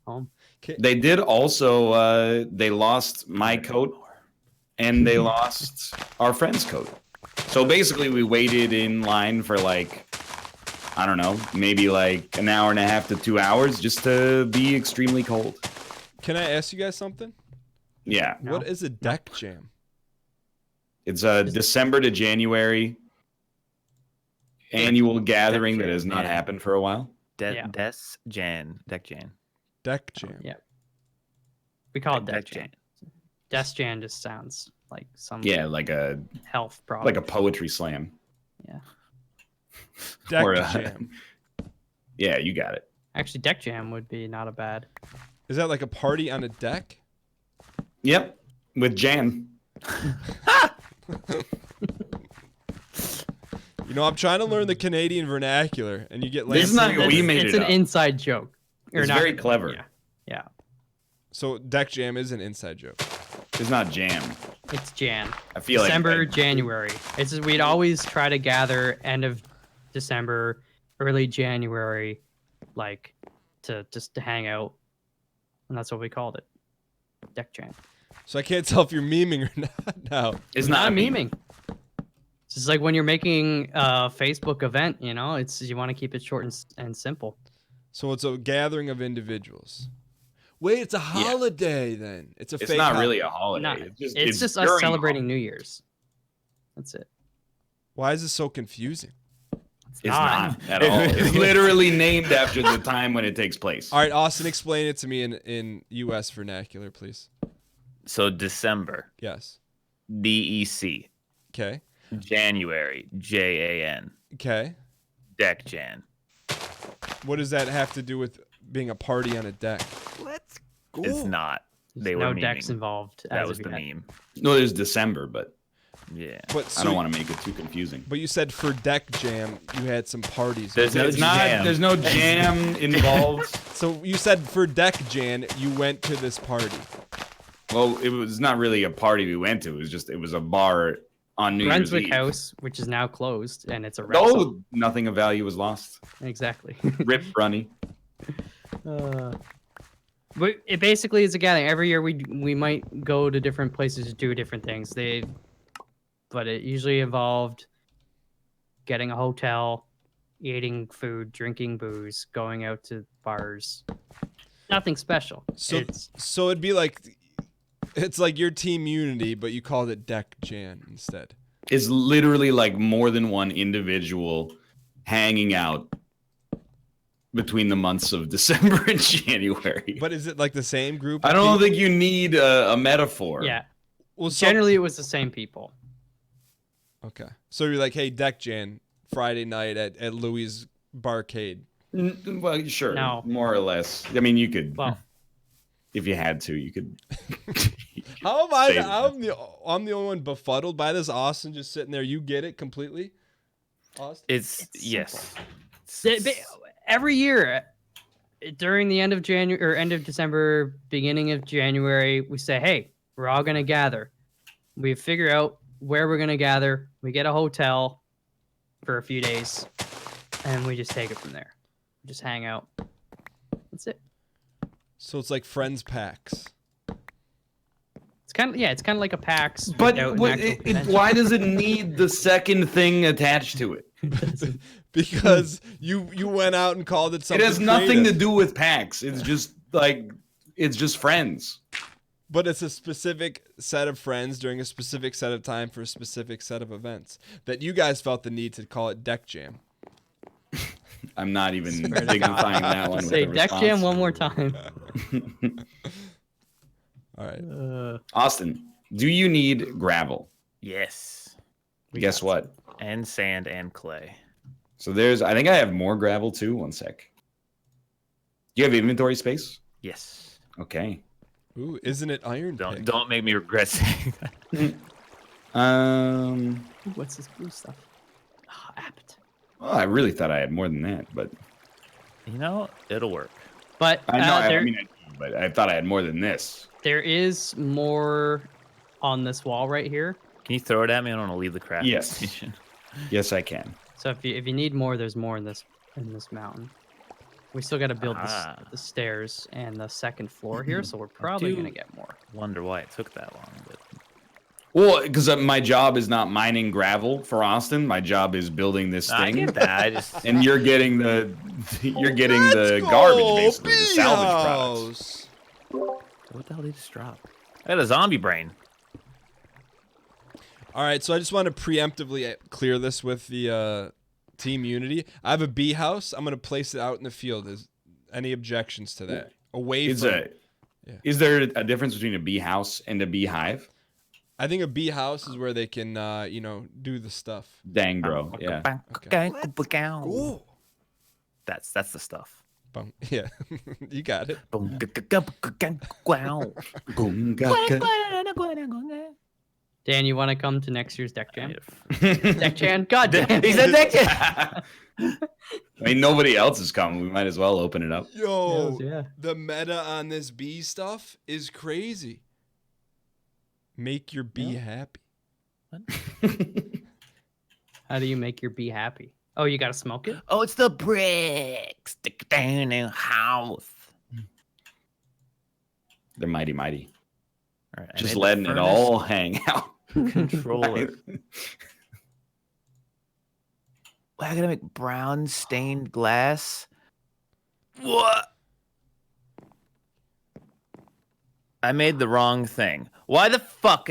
Speaker 2: home.
Speaker 4: They did also, they lost my coat and they lost our friend's coat. So basically we waited in line for like, I don't know, maybe like an hour and a half to 2 hours just to be extremely cold.
Speaker 1: Can I ask you guys something?
Speaker 4: Yeah.
Speaker 2: No.
Speaker 1: What is a Dec Jam?
Speaker 4: It's a December to January annual gathering that has not happened for a while.
Speaker 3: Dec Jam.
Speaker 1: Dec Jam.
Speaker 2: Yeah. We call it Dec Jam. Dec Jam just sounds like some
Speaker 4: like a
Speaker 2: health problem.
Speaker 4: like a poetry slam.
Speaker 2: Yeah.
Speaker 1: Dec Jam.
Speaker 4: Yeah, you got it.
Speaker 2: Actually, Dec Jam would be not a bad.
Speaker 1: Is that like a party on a deck?
Speaker 4: Yep, with jam.
Speaker 1: You know, I'm trying to learn the Canadian vernacular, and you get like.
Speaker 4: This is not we made
Speaker 2: it's
Speaker 4: it
Speaker 2: an
Speaker 4: up.
Speaker 2: inside joke.
Speaker 4: It's very clever.
Speaker 2: Yeah.
Speaker 1: So Dec Jam is an inside joke.
Speaker 4: It's not jam.
Speaker 2: It's Jan.
Speaker 4: I feel
Speaker 2: December,
Speaker 4: like
Speaker 2: January. It's just, we'd always try to gather end of December, early January, like to hang out, and that's what we called it. Dec Jam.
Speaker 1: So I can't tell if you're memeing or not now.
Speaker 4: It's
Speaker 2: not memeing. It's just like when you're making a Facebook event, you know, it's you want to keep it short and simple.
Speaker 1: So it's a gathering of individuals. Wait, it's a holiday then. It's
Speaker 4: It's not really a holiday.
Speaker 2: No,
Speaker 4: it's
Speaker 2: just us
Speaker 4: during
Speaker 2: celebrating New Year's. That's it.
Speaker 1: Why is this so confusing?
Speaker 4: It's not at all. It's literally named after the time when it takes place.
Speaker 1: All right, Austin, explain it to me in U.S. vernacular, please.
Speaker 3: So December,
Speaker 1: Yes.
Speaker 3: DEC.
Speaker 1: Okay.
Speaker 3: January, JAN.
Speaker 1: Okay.
Speaker 3: Dec Jam.
Speaker 1: What does that have to do with being a party on a deck?
Speaker 3: Let's go. It's not. They were
Speaker 2: No
Speaker 3: memeing.
Speaker 2: decks involved.
Speaker 3: That
Speaker 2: as
Speaker 3: was
Speaker 2: of
Speaker 3: the
Speaker 2: yet.
Speaker 3: meme.
Speaker 4: No, there's December, but
Speaker 3: Yeah.
Speaker 1: But so,
Speaker 4: I don't want to make it too confusing.
Speaker 1: But you said for Dec Jam, you had some parties.
Speaker 3: There's no jam.
Speaker 4: There's no jam involved.
Speaker 1: So you said for Dec Jam, you went to this party.
Speaker 4: Well, it was not really a party we went to. It was a bar on New Year's
Speaker 2: Brunswick
Speaker 4: Eve.
Speaker 2: House, which is now closed, and it's a rental.
Speaker 4: No, nothing of value was lost.
Speaker 2: Exactly.
Speaker 4: Rip Brunny.
Speaker 2: But it basically is a gathering. Every year we might go to different places to do different things. But it usually involved getting a hotel, eating food, drinking booze, going out to bars. Nothing special.
Speaker 1: So it'd be like, it's like your team Unity, but you called it Dec Jam instead.
Speaker 4: It's literally like more than one individual hanging out between the months of December and January.
Speaker 1: But is it like the same group?
Speaker 4: I don't think you need a metaphor.
Speaker 2: Yeah.
Speaker 1: Well, so,
Speaker 2: Generally, it was the same people.
Speaker 1: okay. So you're like, hey, Dec Jam, Friday night at Louis' Barcade.
Speaker 4: Well, sure.
Speaker 2: No.
Speaker 4: More or less. I mean, you could.
Speaker 2: Well,
Speaker 4: If you had to, you could.
Speaker 1: How am I?
Speaker 4: Say
Speaker 1: I'm the only one befuddled by this. Austin just sitting there. You get it completely. Austin.
Speaker 3: It's yes.
Speaker 2: every year during the end of January or end of December, beginning of January, we say, hey, we're all gonna gather. We figure out where we're gonna gather. We get a hotel for a few days, and we just take it from there. We just hang out. That's it.
Speaker 1: So it's like friends packs.
Speaker 2: It's kind of like a PAX.
Speaker 4: But
Speaker 2: without an actual convention.
Speaker 4: why does it need the second thing attached to it?
Speaker 1: because you went out and called it
Speaker 4: It
Speaker 1: something.
Speaker 4: has nothing to
Speaker 1: creative.
Speaker 4: do with PAX. It's just like it's just friends.
Speaker 1: But it's a specific set of friends during a specific set of time for a specific set of events that you guys felt the need to call it Dec Jam.
Speaker 4: I'm not even
Speaker 2: Swear to
Speaker 4: dignifying
Speaker 2: God.
Speaker 4: that one with
Speaker 2: Say
Speaker 4: a
Speaker 2: Dec
Speaker 4: response.
Speaker 2: Jam one more time.
Speaker 1: All right.
Speaker 4: Austin, do you need gravel?
Speaker 3: Yes.
Speaker 4: Guess what?
Speaker 3: And sand and clay.
Speaker 4: So I think I have more gravel too. One sec. Do you have inventory space?
Speaker 3: Yes.
Speaker 4: Okay.
Speaker 1: Ooh, isn't it iron? Pick?
Speaker 3: Don't make me regret saying that.
Speaker 2: Ooh, what's this blue stuff? Oh, apt.
Speaker 4: Well, I really thought I had more than that, but
Speaker 3: You know, it'll work.
Speaker 2: But
Speaker 4: I know. I
Speaker 2: there,
Speaker 4: mean, I do, but I thought I had more than this.
Speaker 2: there is more on this wall right here.
Speaker 3: Can you throw it at me? I don't want to leave the crafting
Speaker 4: Yes.
Speaker 3: station.
Speaker 4: Yes, I can.
Speaker 2: So if you need more, there's more in this mountain. We still got to build the stairs and the second floor here, so we're probably
Speaker 3: do-
Speaker 2: gonna get more.
Speaker 3: Wonder why it took that long. But
Speaker 4: Well, because my job is not mining gravel for Austin. My job is building this
Speaker 3: I
Speaker 4: thing,
Speaker 3: get that. I just
Speaker 4: and you're getting the
Speaker 1: Let's
Speaker 4: garbage,
Speaker 1: go,
Speaker 4: basically, the
Speaker 1: bee
Speaker 4: salvage products.
Speaker 1: house.
Speaker 3: what the hell did he just drop? I got a zombie brain.
Speaker 1: All right, so I just want to preemptively clear this with the team unity. I have a bee house. I'm gonna place it out in the field. Is any objections to that? Away from.
Speaker 4: Is there a difference between a bee house and a beehive?
Speaker 1: I think a bee house is where they can, do the stuff.
Speaker 4: Dang, bro. Yeah.
Speaker 1: Cool.
Speaker 3: That's the stuff.
Speaker 1: Boom. Yeah, you got it.
Speaker 2: Dan, you want to come to next year's Dec Jam?
Speaker 3: Deck
Speaker 2: Dec Jam? God damn!
Speaker 3: He said Deck Jam.
Speaker 4: I mean, nobody else is coming. We might as well open it up.
Speaker 1: Yo,
Speaker 2: Yeah.
Speaker 1: the meta on this bee stuff is crazy. Make your bee happy.
Speaker 2: How do you make your bee happy? Oh, you gotta smoke it.
Speaker 3: Oh, it's the bricks. Stick it down in house.
Speaker 4: They're mighty, mighty.
Speaker 3: All right, I
Speaker 4: Just
Speaker 3: made the
Speaker 4: letting it
Speaker 3: furnace
Speaker 4: all hang out.
Speaker 3: controller. Well, I gotta make brown stained glass. What? I made the wrong thing. Why the fuck?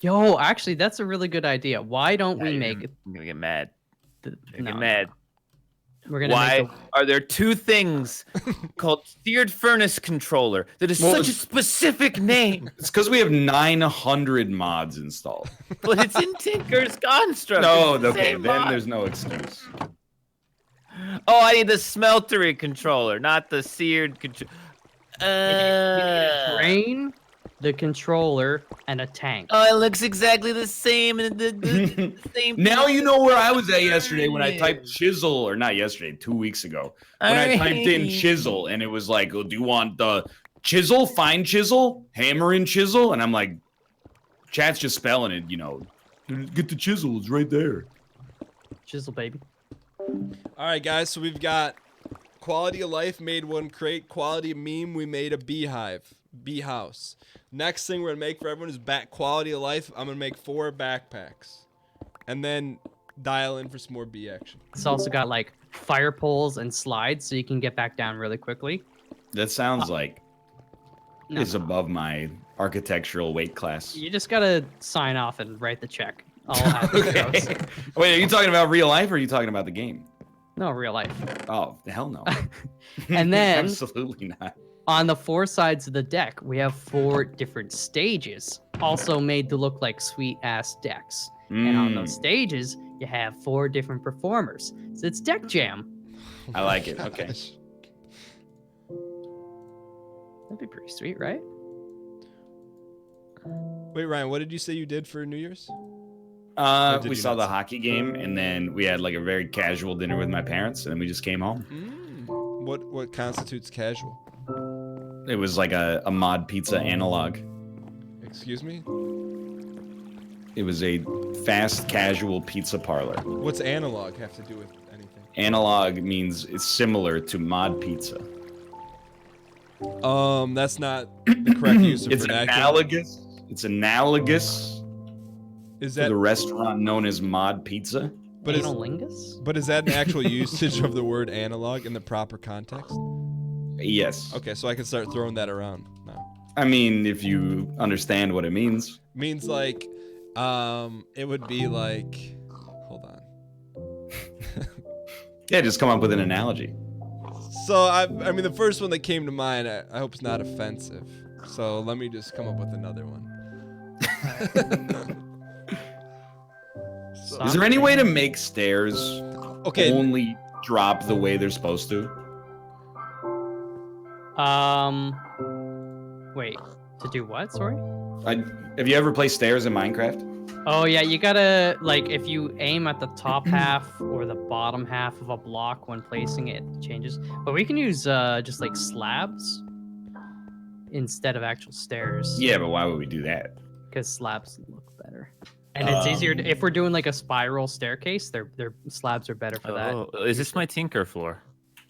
Speaker 2: Yo, actually, that's a really good idea. Why don't we make it?
Speaker 3: I'm gonna get mad. I'm gonna
Speaker 2: No,
Speaker 3: get mad.
Speaker 2: We're gonna
Speaker 3: Why
Speaker 2: make
Speaker 3: are there two things called seared furnace controller that is
Speaker 4: Well,
Speaker 3: such a specific name,
Speaker 4: It's because we have 900 mods installed.
Speaker 3: but it's in Tinker's construct?
Speaker 4: No,
Speaker 3: It's the
Speaker 4: okay,
Speaker 3: same
Speaker 4: then
Speaker 3: mod.
Speaker 4: there's no excuse.
Speaker 3: Oh, I need the smeltery controller, not the seared controller.
Speaker 2: drain, the controller, and a tank.
Speaker 3: Oh, it looks exactly the same. And the same.
Speaker 4: Now you know where I was at yesterday when I typed chisel, or not yesterday, 2 weeks ago. When I typed in chisel, and it was like, oh, do you want the chisel, fine chisel, hammer and chisel? And I'm like, chat's just spelling it, Get the chisel, it's right there.
Speaker 2: Chisel, baby.
Speaker 1: All right, guys. So we've got quality of life made one crate. Quality of meme, we made a beehive, bee house. Next thing we're gonna make for everyone is back quality of life. I'm gonna make 4 backpacks, and then dial in for some more bee action.
Speaker 2: It's also got like fire poles and slides, so you can get back down really quickly.
Speaker 4: That sounds like
Speaker 2: No,
Speaker 4: it's above my architectural weight class.
Speaker 2: you just gotta sign off and write the check. I'll add the
Speaker 4: Okay.
Speaker 2: zeros.
Speaker 4: Wait, are you talking about real life or are you talking about the game?
Speaker 2: No, real life.
Speaker 4: Oh, hell no.
Speaker 2: And then
Speaker 4: Absolutely not.
Speaker 2: on the 4 sides of the deck, we have 4 different stages, also made to look like sweet ass decks. And on those stages, you have 4 different performers. So it's Dec Jam.
Speaker 4: I like it. Okay.
Speaker 1: Gosh.
Speaker 2: That'd be pretty sweet, right?
Speaker 1: Wait, Ryan, what did you say you did for New Year's? did
Speaker 4: We
Speaker 1: you
Speaker 4: saw
Speaker 1: not
Speaker 4: the
Speaker 1: say?
Speaker 4: hockey game, and then we had like a very casual dinner with my parents, and then we just came home.
Speaker 1: What constitutes casual?
Speaker 4: It was like a mod pizza analog.
Speaker 1: Excuse me?
Speaker 4: It was a fast casual pizza parlor.
Speaker 1: What's analog have to do with anything?
Speaker 4: Analog means it's similar to mod pizza.
Speaker 1: That's not the correct use of
Speaker 4: It's
Speaker 1: vernacular.
Speaker 4: analogous. It's analogous
Speaker 1: Is
Speaker 4: to
Speaker 1: that
Speaker 4: the restaurant known as Mod Pizza.
Speaker 1: But is,
Speaker 2: Analingus?
Speaker 1: but is that an actual usage of the word analog in the proper context?
Speaker 4: Yes.
Speaker 1: Okay, so I can start throwing that around now.
Speaker 4: I mean, if you understand what it means.
Speaker 1: Means like, it would be like, hold on.
Speaker 4: Yeah, just come up with an analogy.
Speaker 1: So I mean, the first one that came to mind, I hope it's not offensive. So let me just come up with another one. So,
Speaker 4: Is there any way to make stairs
Speaker 1: okay,
Speaker 4: only drop the way they're supposed to?
Speaker 2: Wait, to do what? Sorry.
Speaker 4: Have you ever played stairs in Minecraft?
Speaker 2: Oh yeah, you gotta like if you aim at the top half or the bottom half of a block when placing it, it changes. But we can use just like slabs instead of actual stairs.
Speaker 4: Yeah, but why would we do that?
Speaker 2: Because slabs look better, and it's easier to, if we're doing like a spiral staircase. Their slabs are better for that.
Speaker 3: Oh, is this my tinker floor?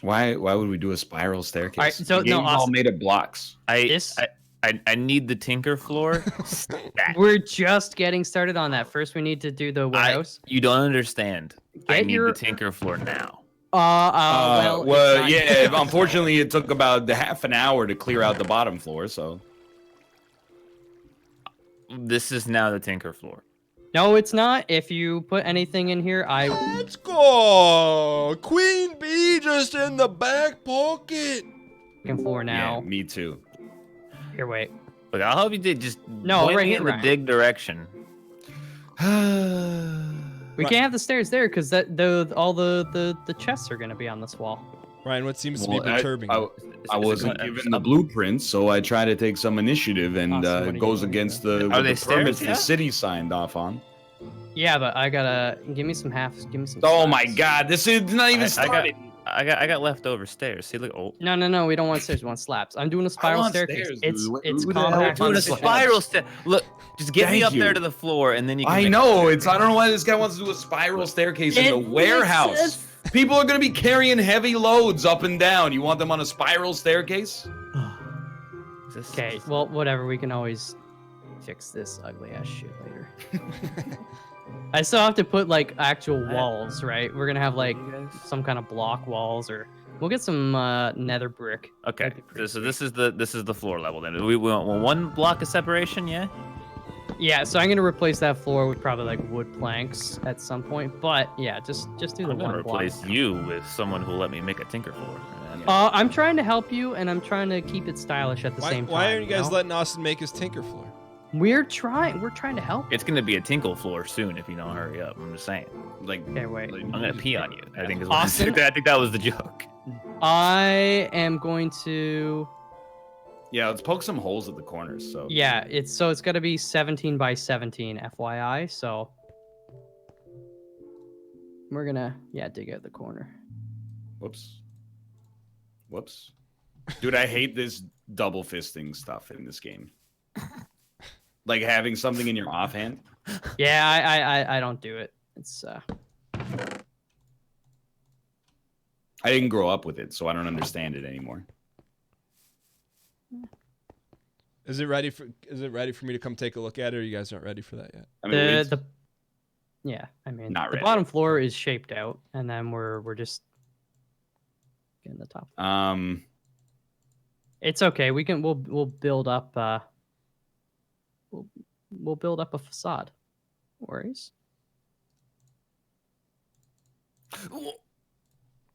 Speaker 4: Why would we do a spiral staircase?
Speaker 2: All right, so
Speaker 4: the
Speaker 2: no,
Speaker 4: game's all
Speaker 2: Austin-
Speaker 4: made of blocks.
Speaker 3: I need the tinker floor. Stat.
Speaker 2: We're just getting started on that. First, we need to do the warehouse.
Speaker 3: You don't understand. I
Speaker 2: Get
Speaker 3: need
Speaker 2: your-
Speaker 3: the tinker floor now.
Speaker 2: Well,
Speaker 4: well,
Speaker 2: it's
Speaker 4: yeah.
Speaker 2: not-
Speaker 4: Unfortunately, it took about half an hour to clear out the bottom floor. So
Speaker 3: This is now the tinker floor.
Speaker 2: No, it's not. If you put anything in here,
Speaker 1: let's go. Queen Bee just in the back pocket.
Speaker 2: can floor now.
Speaker 4: yeah, me too.
Speaker 2: Here, wait.
Speaker 3: Look, I'll help you just
Speaker 2: No,
Speaker 3: point
Speaker 2: right
Speaker 3: me
Speaker 2: here,
Speaker 3: in the
Speaker 2: Ryan.
Speaker 3: dig direction.
Speaker 2: We can't have the stairs there because all the chests are gonna be on this wall.
Speaker 1: Ryan, what seems to
Speaker 4: Well,
Speaker 1: be perturbing?
Speaker 4: I
Speaker 1: you?
Speaker 4: wasn't given the blueprints, so I try to take some initiative, and
Speaker 2: Awesome, what
Speaker 4: it
Speaker 2: do
Speaker 4: goes
Speaker 2: you want
Speaker 4: against
Speaker 2: to
Speaker 4: the,
Speaker 3: Are they
Speaker 4: the permits
Speaker 3: stairs,
Speaker 4: the
Speaker 3: yeah?
Speaker 4: city signed off on.
Speaker 2: Yeah, but I gotta give me some halves. Give me some.
Speaker 4: Oh my
Speaker 2: slabs.
Speaker 4: God, this is not even
Speaker 3: I
Speaker 4: started.
Speaker 3: got leftover stairs. See, look. Oh,
Speaker 2: No. We don't want stairs. We want slabs. I'm doing a spiral
Speaker 4: want
Speaker 2: staircase.
Speaker 4: stairs,
Speaker 2: It's
Speaker 4: dude.
Speaker 2: it's
Speaker 4: Who the hell
Speaker 2: compact.
Speaker 3: doing a
Speaker 4: wants
Speaker 2: efficient.
Speaker 3: spiral stair. Look, just get me
Speaker 4: Thank
Speaker 3: up there
Speaker 4: you.
Speaker 3: to the floor, and then you can.
Speaker 4: I
Speaker 3: make
Speaker 4: know
Speaker 3: a
Speaker 4: it's. I don't know why this guy wants to do a spiral staircase in
Speaker 2: It
Speaker 4: the
Speaker 2: makes
Speaker 4: warehouse.
Speaker 2: sense.
Speaker 4: People are gonna be carrying heavy loads up and down. You want them on a spiral staircase?
Speaker 2: Okay, well, whatever. We can always fix this ugly ass shit later. I still have to put like actual walls, right? We're gonna have like some kind of block walls, or we'll get some nether brick.
Speaker 3: Okay,
Speaker 2: That'd be pretty
Speaker 3: so this is the floor level then. We want one block of separation, yeah?
Speaker 2: Yeah, so I'm gonna replace that floor with probably like wood planks at some point. But yeah, just do the
Speaker 3: I'm gonna
Speaker 2: one block.
Speaker 3: replace you with someone who will let me make a tinker floor. And-
Speaker 2: I'm trying to help you, and I'm trying to keep it stylish at the same time.
Speaker 1: Why aren't you guys
Speaker 2: know?
Speaker 1: letting Austin make his tinker floor?
Speaker 2: We're trying to help.
Speaker 3: It's gonna be a tinkle floor soon if you don't hurry up. I'm just saying.
Speaker 4: Like,
Speaker 2: Okay, wait.
Speaker 3: I'm gonna pee on you. I think is what
Speaker 2: Austin?
Speaker 3: I think that was the joke.
Speaker 2: I am going to.
Speaker 4: yeah, let's poke some holes at the corners. So
Speaker 2: Yeah, it's got to be 17 by 17, FYI. So we're gonna dig out the corner.
Speaker 4: Whoops. Dude, I hate this double fisting stuff in this game. Like having something in your offhand.
Speaker 2: Yeah, I don't do it. It's
Speaker 4: I didn't grow up with it, so I don't understand it anymore.
Speaker 1: Is it ready for me to come take a look at it, or you guys aren't ready for that yet?
Speaker 4: I mean, it's-
Speaker 2: yeah. I mean,
Speaker 4: Not
Speaker 2: the
Speaker 4: ready.
Speaker 2: bottom floor is shaped out, and then we're just getting the top. It's okay. We'll build up. We'll build up a facade. No worries.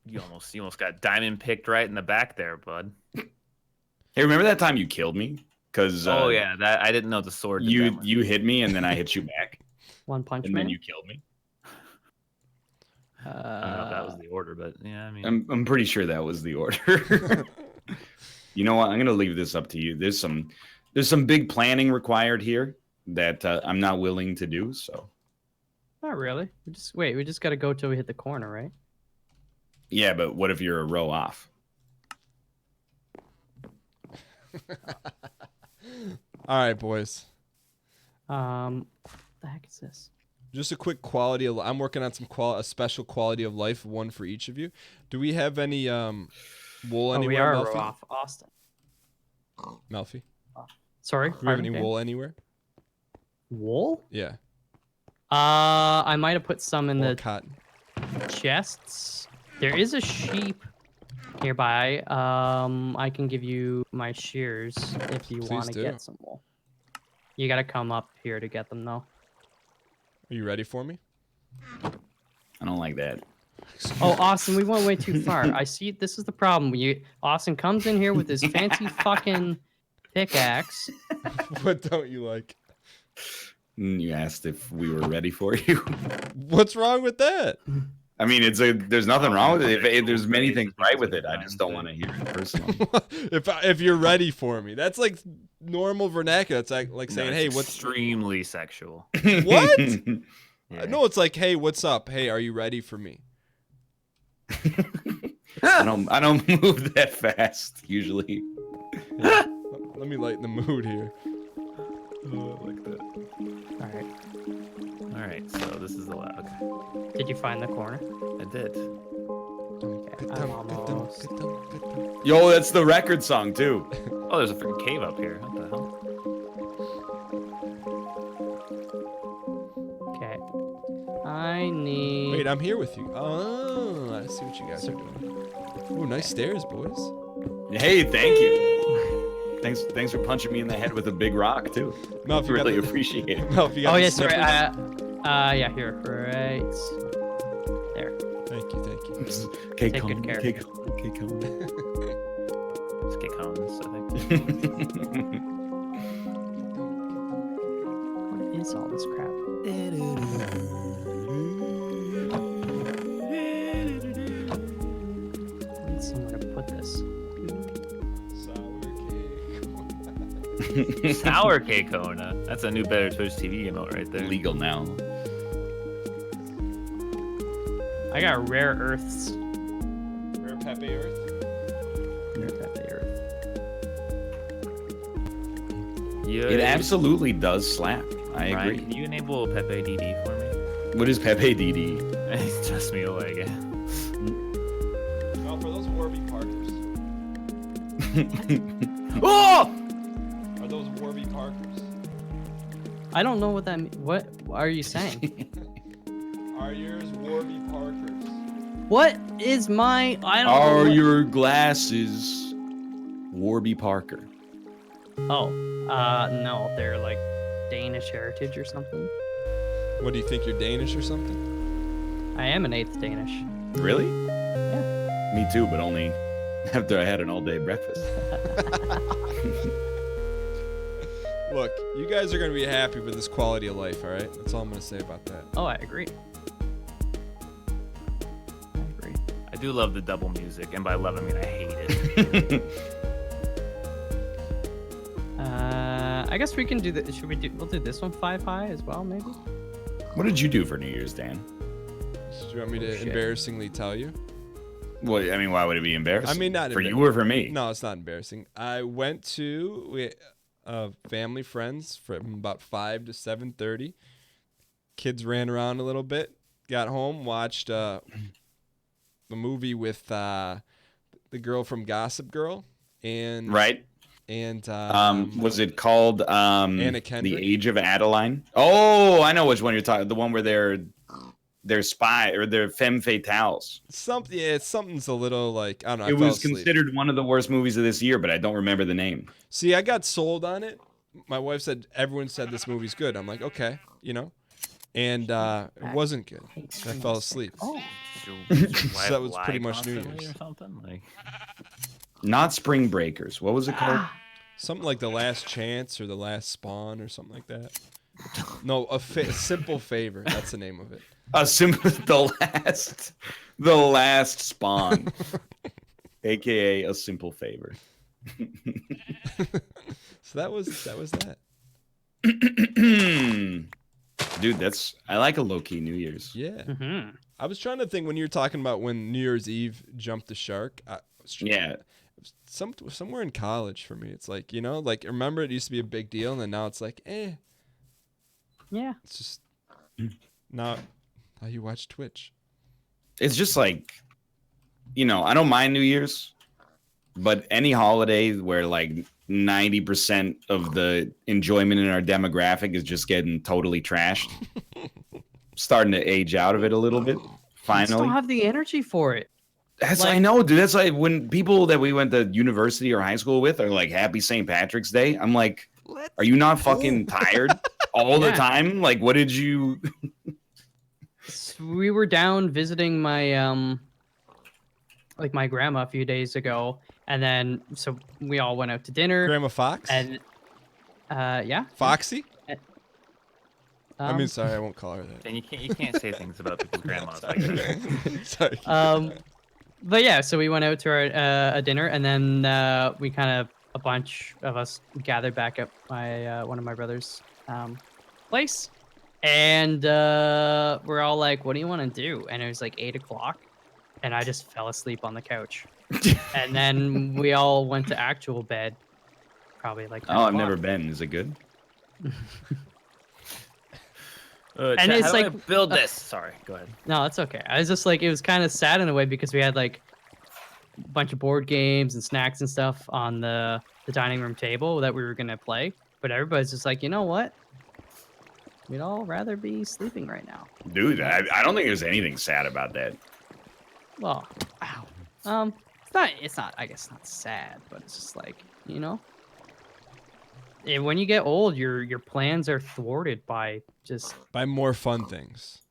Speaker 3: You almost got diamond picked right in the back there, bud.
Speaker 4: Hey, remember that time you killed me? Because
Speaker 3: Oh yeah, that I didn't know the sword. did that much.
Speaker 4: you hit me and then I hit you back,
Speaker 2: One punch
Speaker 4: and
Speaker 2: man.
Speaker 4: then you killed me.
Speaker 3: I don't know if that was the order, but yeah, I mean,
Speaker 4: I'm pretty sure that was the order. You know what? I'm gonna leave this up to you. There's some big planning required here that I'm not willing to do. So
Speaker 2: Not really. We just got to go till we hit the corner, right?
Speaker 4: yeah, but what if you're a row off?
Speaker 1: All right, boys.
Speaker 2: The heck is this?
Speaker 1: Just a quick quality of. I'm working on a special quality of life, one for each of you. Do we have any wool anywhere?
Speaker 2: We are
Speaker 1: Melfi?
Speaker 2: off Austin.
Speaker 1: Melfi?
Speaker 2: Sorry.
Speaker 1: Do we have any
Speaker 2: pardon,
Speaker 1: wool anywhere?
Speaker 2: Wool?
Speaker 1: Yeah.
Speaker 2: I might have put some in
Speaker 1: Or
Speaker 2: the
Speaker 1: cotton.
Speaker 2: chests. There is a sheep nearby. I can give you my shears if you
Speaker 1: Please
Speaker 2: want to
Speaker 1: do.
Speaker 2: get some wool. You gotta come up here to get them, though.
Speaker 1: Are you ready for me?
Speaker 4: I don't like that.
Speaker 2: Oh, Austin, we went way too far. I see. This is the problem. Austin comes in here with his fancy fucking pickaxe.
Speaker 1: What don't you like?
Speaker 4: You asked if we were ready for you.
Speaker 1: What's wrong with that?
Speaker 4: I mean, there's nothing wrong with it. There's many things right with it. I just don't want to hear it personally.
Speaker 1: if you're ready for me, that's like normal vernacular. It's like saying,
Speaker 3: No,
Speaker 1: "Hey,
Speaker 3: it's
Speaker 1: what's
Speaker 3: extremely sexual?
Speaker 1: what?"
Speaker 3: Yeah.
Speaker 1: No, it's like, "Hey, what's up? Hey, are you ready for me?"
Speaker 4: I don't move that fast usually.
Speaker 1: Yeah. Let me lighten the mood here.
Speaker 3: Oh, I like that.
Speaker 2: All right.
Speaker 3: All right, so this is the lab. Okay,
Speaker 2: Did you find the corner?
Speaker 3: I did.
Speaker 2: Okay, I'm almost.
Speaker 4: Yo, that's the record song too.
Speaker 3: Oh, there's a freaking cave up here. What the hell?
Speaker 2: Okay. I need.
Speaker 1: Wait, I'm here with you. Oh, I see what you guys are doing. Ooh, nice stairs, boys.
Speaker 4: Hey, thank you. Thanks for punching me in the head with a big rock too.
Speaker 1: No, if you got
Speaker 4: Really
Speaker 1: the-
Speaker 4: appreciate it.
Speaker 1: No, if you got
Speaker 2: Oh
Speaker 1: the
Speaker 2: yeah, sorry.
Speaker 1: snippers.
Speaker 2: Yeah, here, right there.
Speaker 1: Thank you.
Speaker 4: Okay,
Speaker 2: Take good care.
Speaker 4: Okay,
Speaker 3: Let's get cones, I think.
Speaker 2: What is all this crap? I need somewhere to put this.
Speaker 3: Sour cake Kona. That's a new better Twitch TV emote right there.
Speaker 4: Legal now.
Speaker 2: I got rare earths.
Speaker 1: Rare Pepe Earth.
Speaker 2: Rare Pepe earth.
Speaker 3: Yeah.
Speaker 4: It absolutely does slap. I
Speaker 3: Ryan,
Speaker 4: agree.
Speaker 3: can you enable Pepe DD for me?
Speaker 4: What is Pepe DD?
Speaker 3: It's just me away again.
Speaker 1: No, for those Warby Parkers.
Speaker 4: Oh!
Speaker 1: Are those Warby Parkers?
Speaker 2: I don't know what that means. What are you saying?
Speaker 1: Are yours Warby Parkers?
Speaker 2: What is my? I don't know.
Speaker 4: Are
Speaker 2: what-
Speaker 4: your glasses Warby Parker?
Speaker 2: Oh, no, they're like Danish heritage or something.
Speaker 1: What do you think? You're Danish or something?
Speaker 2: I am an eighth Danish.
Speaker 4: Really?
Speaker 2: Yeah.
Speaker 4: Me too, but only after I had an all-day breakfast.
Speaker 1: Look, you guys are gonna be happy with this quality of life, all right? That's all I'm gonna say about that.
Speaker 2: Oh, I agree. I agree.
Speaker 3: I do love the double music, and by love I mean I hate it.
Speaker 2: I guess we can do that. Should we do? We'll do this one 5 high as well, maybe.
Speaker 4: What did you do for New Year's, Dan?
Speaker 1: Do you want me to
Speaker 2: Shit.
Speaker 1: embarrassingly tell you?
Speaker 4: Well, I mean, why would it be embarrassing?
Speaker 1: I mean, not
Speaker 4: for
Speaker 1: embar-
Speaker 4: you or for me.
Speaker 1: No, it's not embarrassing. I went to family friends from about 5 to 7:30. Kids ran around a little bit. Got home, watched the movie with the girl from Gossip Girl, and
Speaker 4: Right?
Speaker 1: and
Speaker 4: Was it called
Speaker 1: Anna Kendrick?
Speaker 4: The Age of Adeline? Oh, I know which one you're talking. The one where they're spy or they're femme fatales.
Speaker 1: something? Yeah, something's a little like I don't know. I
Speaker 4: It
Speaker 1: fell
Speaker 4: was
Speaker 1: asleep.
Speaker 4: considered one of the worst movies of this year, but I don't remember the name.
Speaker 1: See, I got sold on it. My wife said everyone said this movie's good. I'm like, okay, and it wasn't good. I fell asleep.
Speaker 2: Oh,
Speaker 1: So that was pretty much New
Speaker 3: constantly
Speaker 1: Year's.
Speaker 3: or something. Like,
Speaker 4: Not Spring Breakers. What was it called?
Speaker 1: Something like The Last Chance or The Last Spawn or something like that. No, a Simple Favor. That's the name of it.
Speaker 4: The last Spawn, aka A Simple Favor.
Speaker 1: So that was that.
Speaker 4: Dude, I like a low key New Year's.
Speaker 1: Yeah.
Speaker 2: mm-hmm.
Speaker 1: I was trying to think when you were talking about when New Year's Eve jumped the shark.
Speaker 4: Yeah.
Speaker 1: Somewhere in college for me. It's like, like remember it used to be a big deal and then now it's like,
Speaker 2: Yeah.
Speaker 1: it's just not how you watch Twitch.
Speaker 4: It's just like, I don't mind New Year's, but any holiday where like 90% of the enjoyment in our demographic is just getting totally trashed, starting to age out of it a little bit.
Speaker 2: I just
Speaker 4: finally.
Speaker 2: don't have the energy for it.
Speaker 4: That's
Speaker 2: like-
Speaker 4: I know, dude. That's like when people that we went to university or high school with are like, "Happy St. Patrick's Day." I'm like, "Are you not fucking tired all the
Speaker 2: Yeah.
Speaker 4: time? Like, what did you?"
Speaker 2: We were down visiting my like my grandma a few days ago, and then so we all went out to dinner.
Speaker 1: Grandma Fox?
Speaker 2: And yeah.
Speaker 1: Foxy? I mean,
Speaker 2: Um,
Speaker 1: sorry, I won't call her that.
Speaker 3: And you can't say things about people's grandmas like that.
Speaker 1: Sorry.
Speaker 2: But yeah, so we went out to our a dinner, and then we kind of a bunch of us gathered back at my one of my brother's place, and we're all like, "What do you want to do?" And it was like 8 o'clock, and I just fell asleep on the couch, and then we all went to actual bed, probably like 10
Speaker 4: Oh, I've
Speaker 2: o'clock.
Speaker 4: never been. Is it good?
Speaker 2: And
Speaker 3: Chat,
Speaker 2: it's
Speaker 3: how do I
Speaker 2: like-
Speaker 3: build this. Sorry, go ahead.
Speaker 2: No, that's okay. I was just like, it was kind of sad in a way because we had like a bunch of board games and snacks and stuff on the dining room table that we were gonna play, but everybody's just like, you know what? We'd all rather be sleeping right now.
Speaker 4: Dude, I don't think there's anything sad about that.
Speaker 2: Well, ow. It's not. I guess not sad, but it's just like, you know. And when you get old, your plans are thwarted by just
Speaker 1: Buy more fun things.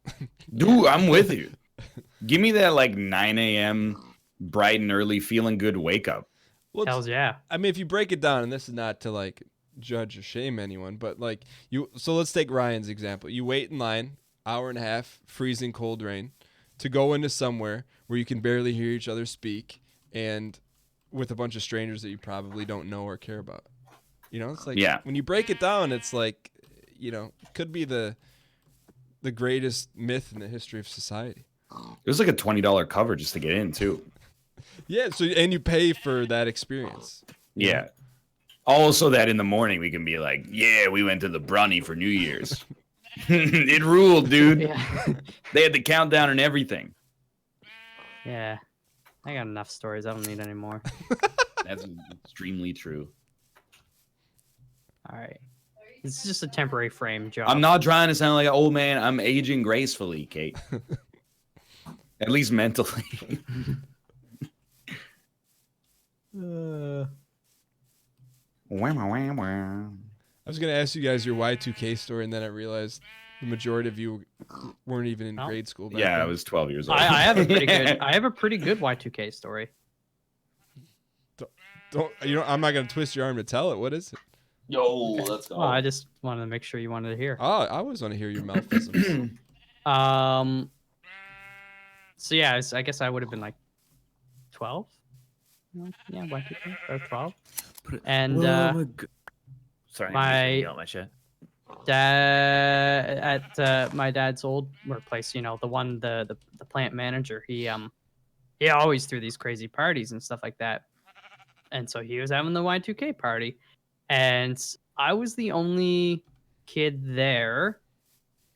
Speaker 4: Dude, I'm with you. Give me that like 9 a.m. bright and early feeling good wake up.
Speaker 1: Well, it's-
Speaker 2: hells yeah.
Speaker 1: I mean, if you break it down, and this is not to like judge or shame anyone, but like so let's take Ryan's example. You wait in line, hour and a half, freezing cold rain, to go into somewhere where you can barely hear each other speak, and with a bunch of strangers that you probably don't know or care about. You know, it's like when you break it down, it's like, you know, could be the greatest myth in the history of society.
Speaker 4: It was like a $20 cover just to get in too.
Speaker 1: Yeah, so and you pay for that experience.
Speaker 4: Yeah. Also, that in the morning we can be like, yeah, we went to the Brunny for New Year's. It ruled, dude.
Speaker 2: Yeah.
Speaker 4: They had the countdown and everything.
Speaker 2: Yeah. I got enough stories. I don't need any more.
Speaker 4: That's extremely true.
Speaker 2: All right. This is just a temporary frame job.
Speaker 4: I'm not trying to sound like an old man. I'm aging gracefully, Kate. At least mentally.
Speaker 1: I was gonna ask you guys your Y2K story, and then I realized the majority of you weren't even in
Speaker 2: No.
Speaker 1: grade school. back
Speaker 4: Yeah, I
Speaker 1: then.
Speaker 4: was 12 years old.
Speaker 2: I have a pretty good. I have a pretty good Y2K story.
Speaker 1: Don't you know? I'm not gonna twist your arm to tell it. What is it?
Speaker 6: Yo, let's go.
Speaker 2: Well, I just wanted to make sure you wanted to hear.
Speaker 1: Oh, I always want to hear your malfeasance.
Speaker 2: So yeah, I guess I would have been like 12. Yeah, Y2K or 12. And
Speaker 3: Sorry,
Speaker 2: my-
Speaker 3: yell at my shit.
Speaker 2: dad at my dad's old workplace, you know, the plant manager, he always threw these crazy parties and stuff like that. And so he was having the Y2K party, and I was the only kid there.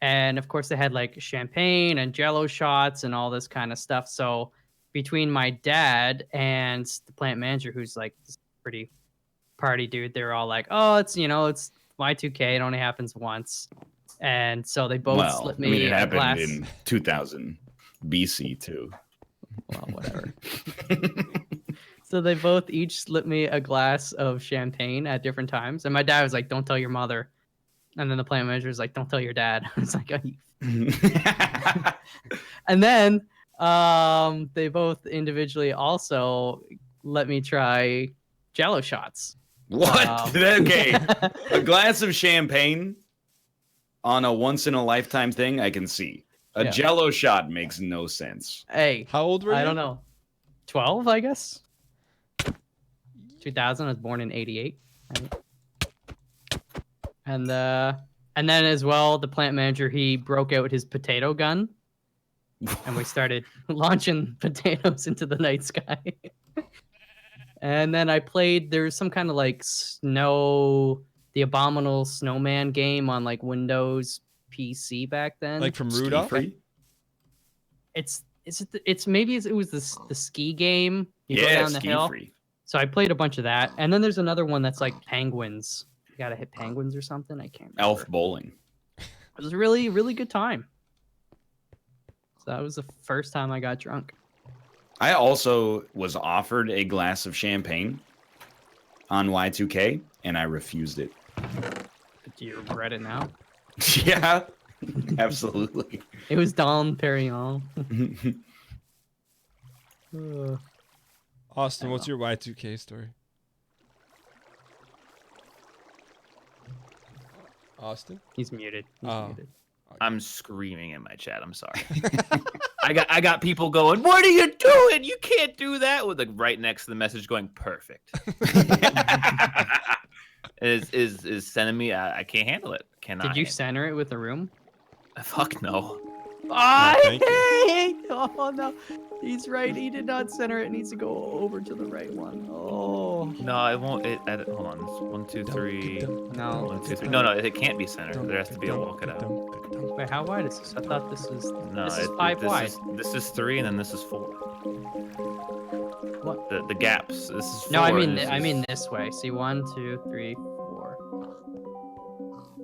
Speaker 2: And of course they had like champagne and jello shots and all this kind of stuff. So between my dad and the plant manager, who's like this pretty party dude, they were all like, oh, it's Y2K, it only happens once. And so they both
Speaker 4: Well,
Speaker 2: slipped
Speaker 4: I
Speaker 2: me
Speaker 4: mean, it
Speaker 2: a
Speaker 4: happened
Speaker 2: glass.
Speaker 4: in 2000 BC too.
Speaker 2: Well, whatever. So they both each slipped me a glass of champagne at different times. And my dad was like, don't tell your mother. And then the plant manager was like, don't tell your dad. I was like, oh, you... And then they both individually also let me try jello shots.
Speaker 4: What? Okay. A glass of champagne on a once in a lifetime thing, I can see. A
Speaker 2: Yeah.
Speaker 4: jello shot makes no sense.
Speaker 2: Hey,
Speaker 1: How old were you?
Speaker 2: I don't know. 12, I guess. 2000. I was born in 88. Right? And then as well, the plant manager, he broke out his potato gun, and we started launching potatoes into the night sky. And then I played. There's some kind of like the Abominable Snowman game on like Windows PC back then.
Speaker 1: Like from Rudolph?
Speaker 4: Ski-free?
Speaker 2: It was the ski game. You go
Speaker 4: Yeah,
Speaker 2: down the hill.
Speaker 4: ski-free.
Speaker 2: So I played a bunch of that, and then there's another one that's like penguins. You gotta hit penguins or something. I can't remember.
Speaker 4: Elf bowling.
Speaker 2: It was a really, really good time. that was the first time I got drunk.
Speaker 4: I also was offered a glass of champagne on Y2K, and I refused it.
Speaker 2: Do you regret it now?
Speaker 4: Yeah, absolutely.
Speaker 2: It was Dom Perignon.
Speaker 1: Austin, what's your Y2K story? Austin?
Speaker 2: He's muted. He's
Speaker 1: Oh.
Speaker 2: muted.
Speaker 3: I'm screaming in my chat. I'm sorry. I got people going, "What are you doing? You can't do that!" With like right next to the message going, "Perfect." is sending me. I can't handle it. Cannot.
Speaker 2: Did you
Speaker 3: handle
Speaker 2: center it with the room?
Speaker 3: it. Fuck no.
Speaker 1: thank
Speaker 2: Oh no, he's right. He did not center it. It needs to go over to the right one. Oh
Speaker 3: No, it won't. Hold on. It's 1, 2, 3.
Speaker 2: no.
Speaker 3: 1, 2, 3. No, it can't be centered. There has to be a walk it out.
Speaker 2: Wait, how wide is this? I thought this was.
Speaker 3: No,
Speaker 2: this is 5 wide.
Speaker 3: This is 3, and then this is 4.
Speaker 2: What?
Speaker 3: The gaps. This is 4.
Speaker 2: No, I
Speaker 3: and
Speaker 2: mean
Speaker 3: this
Speaker 2: I
Speaker 3: is-
Speaker 2: mean this way. See, 1, 2, 3,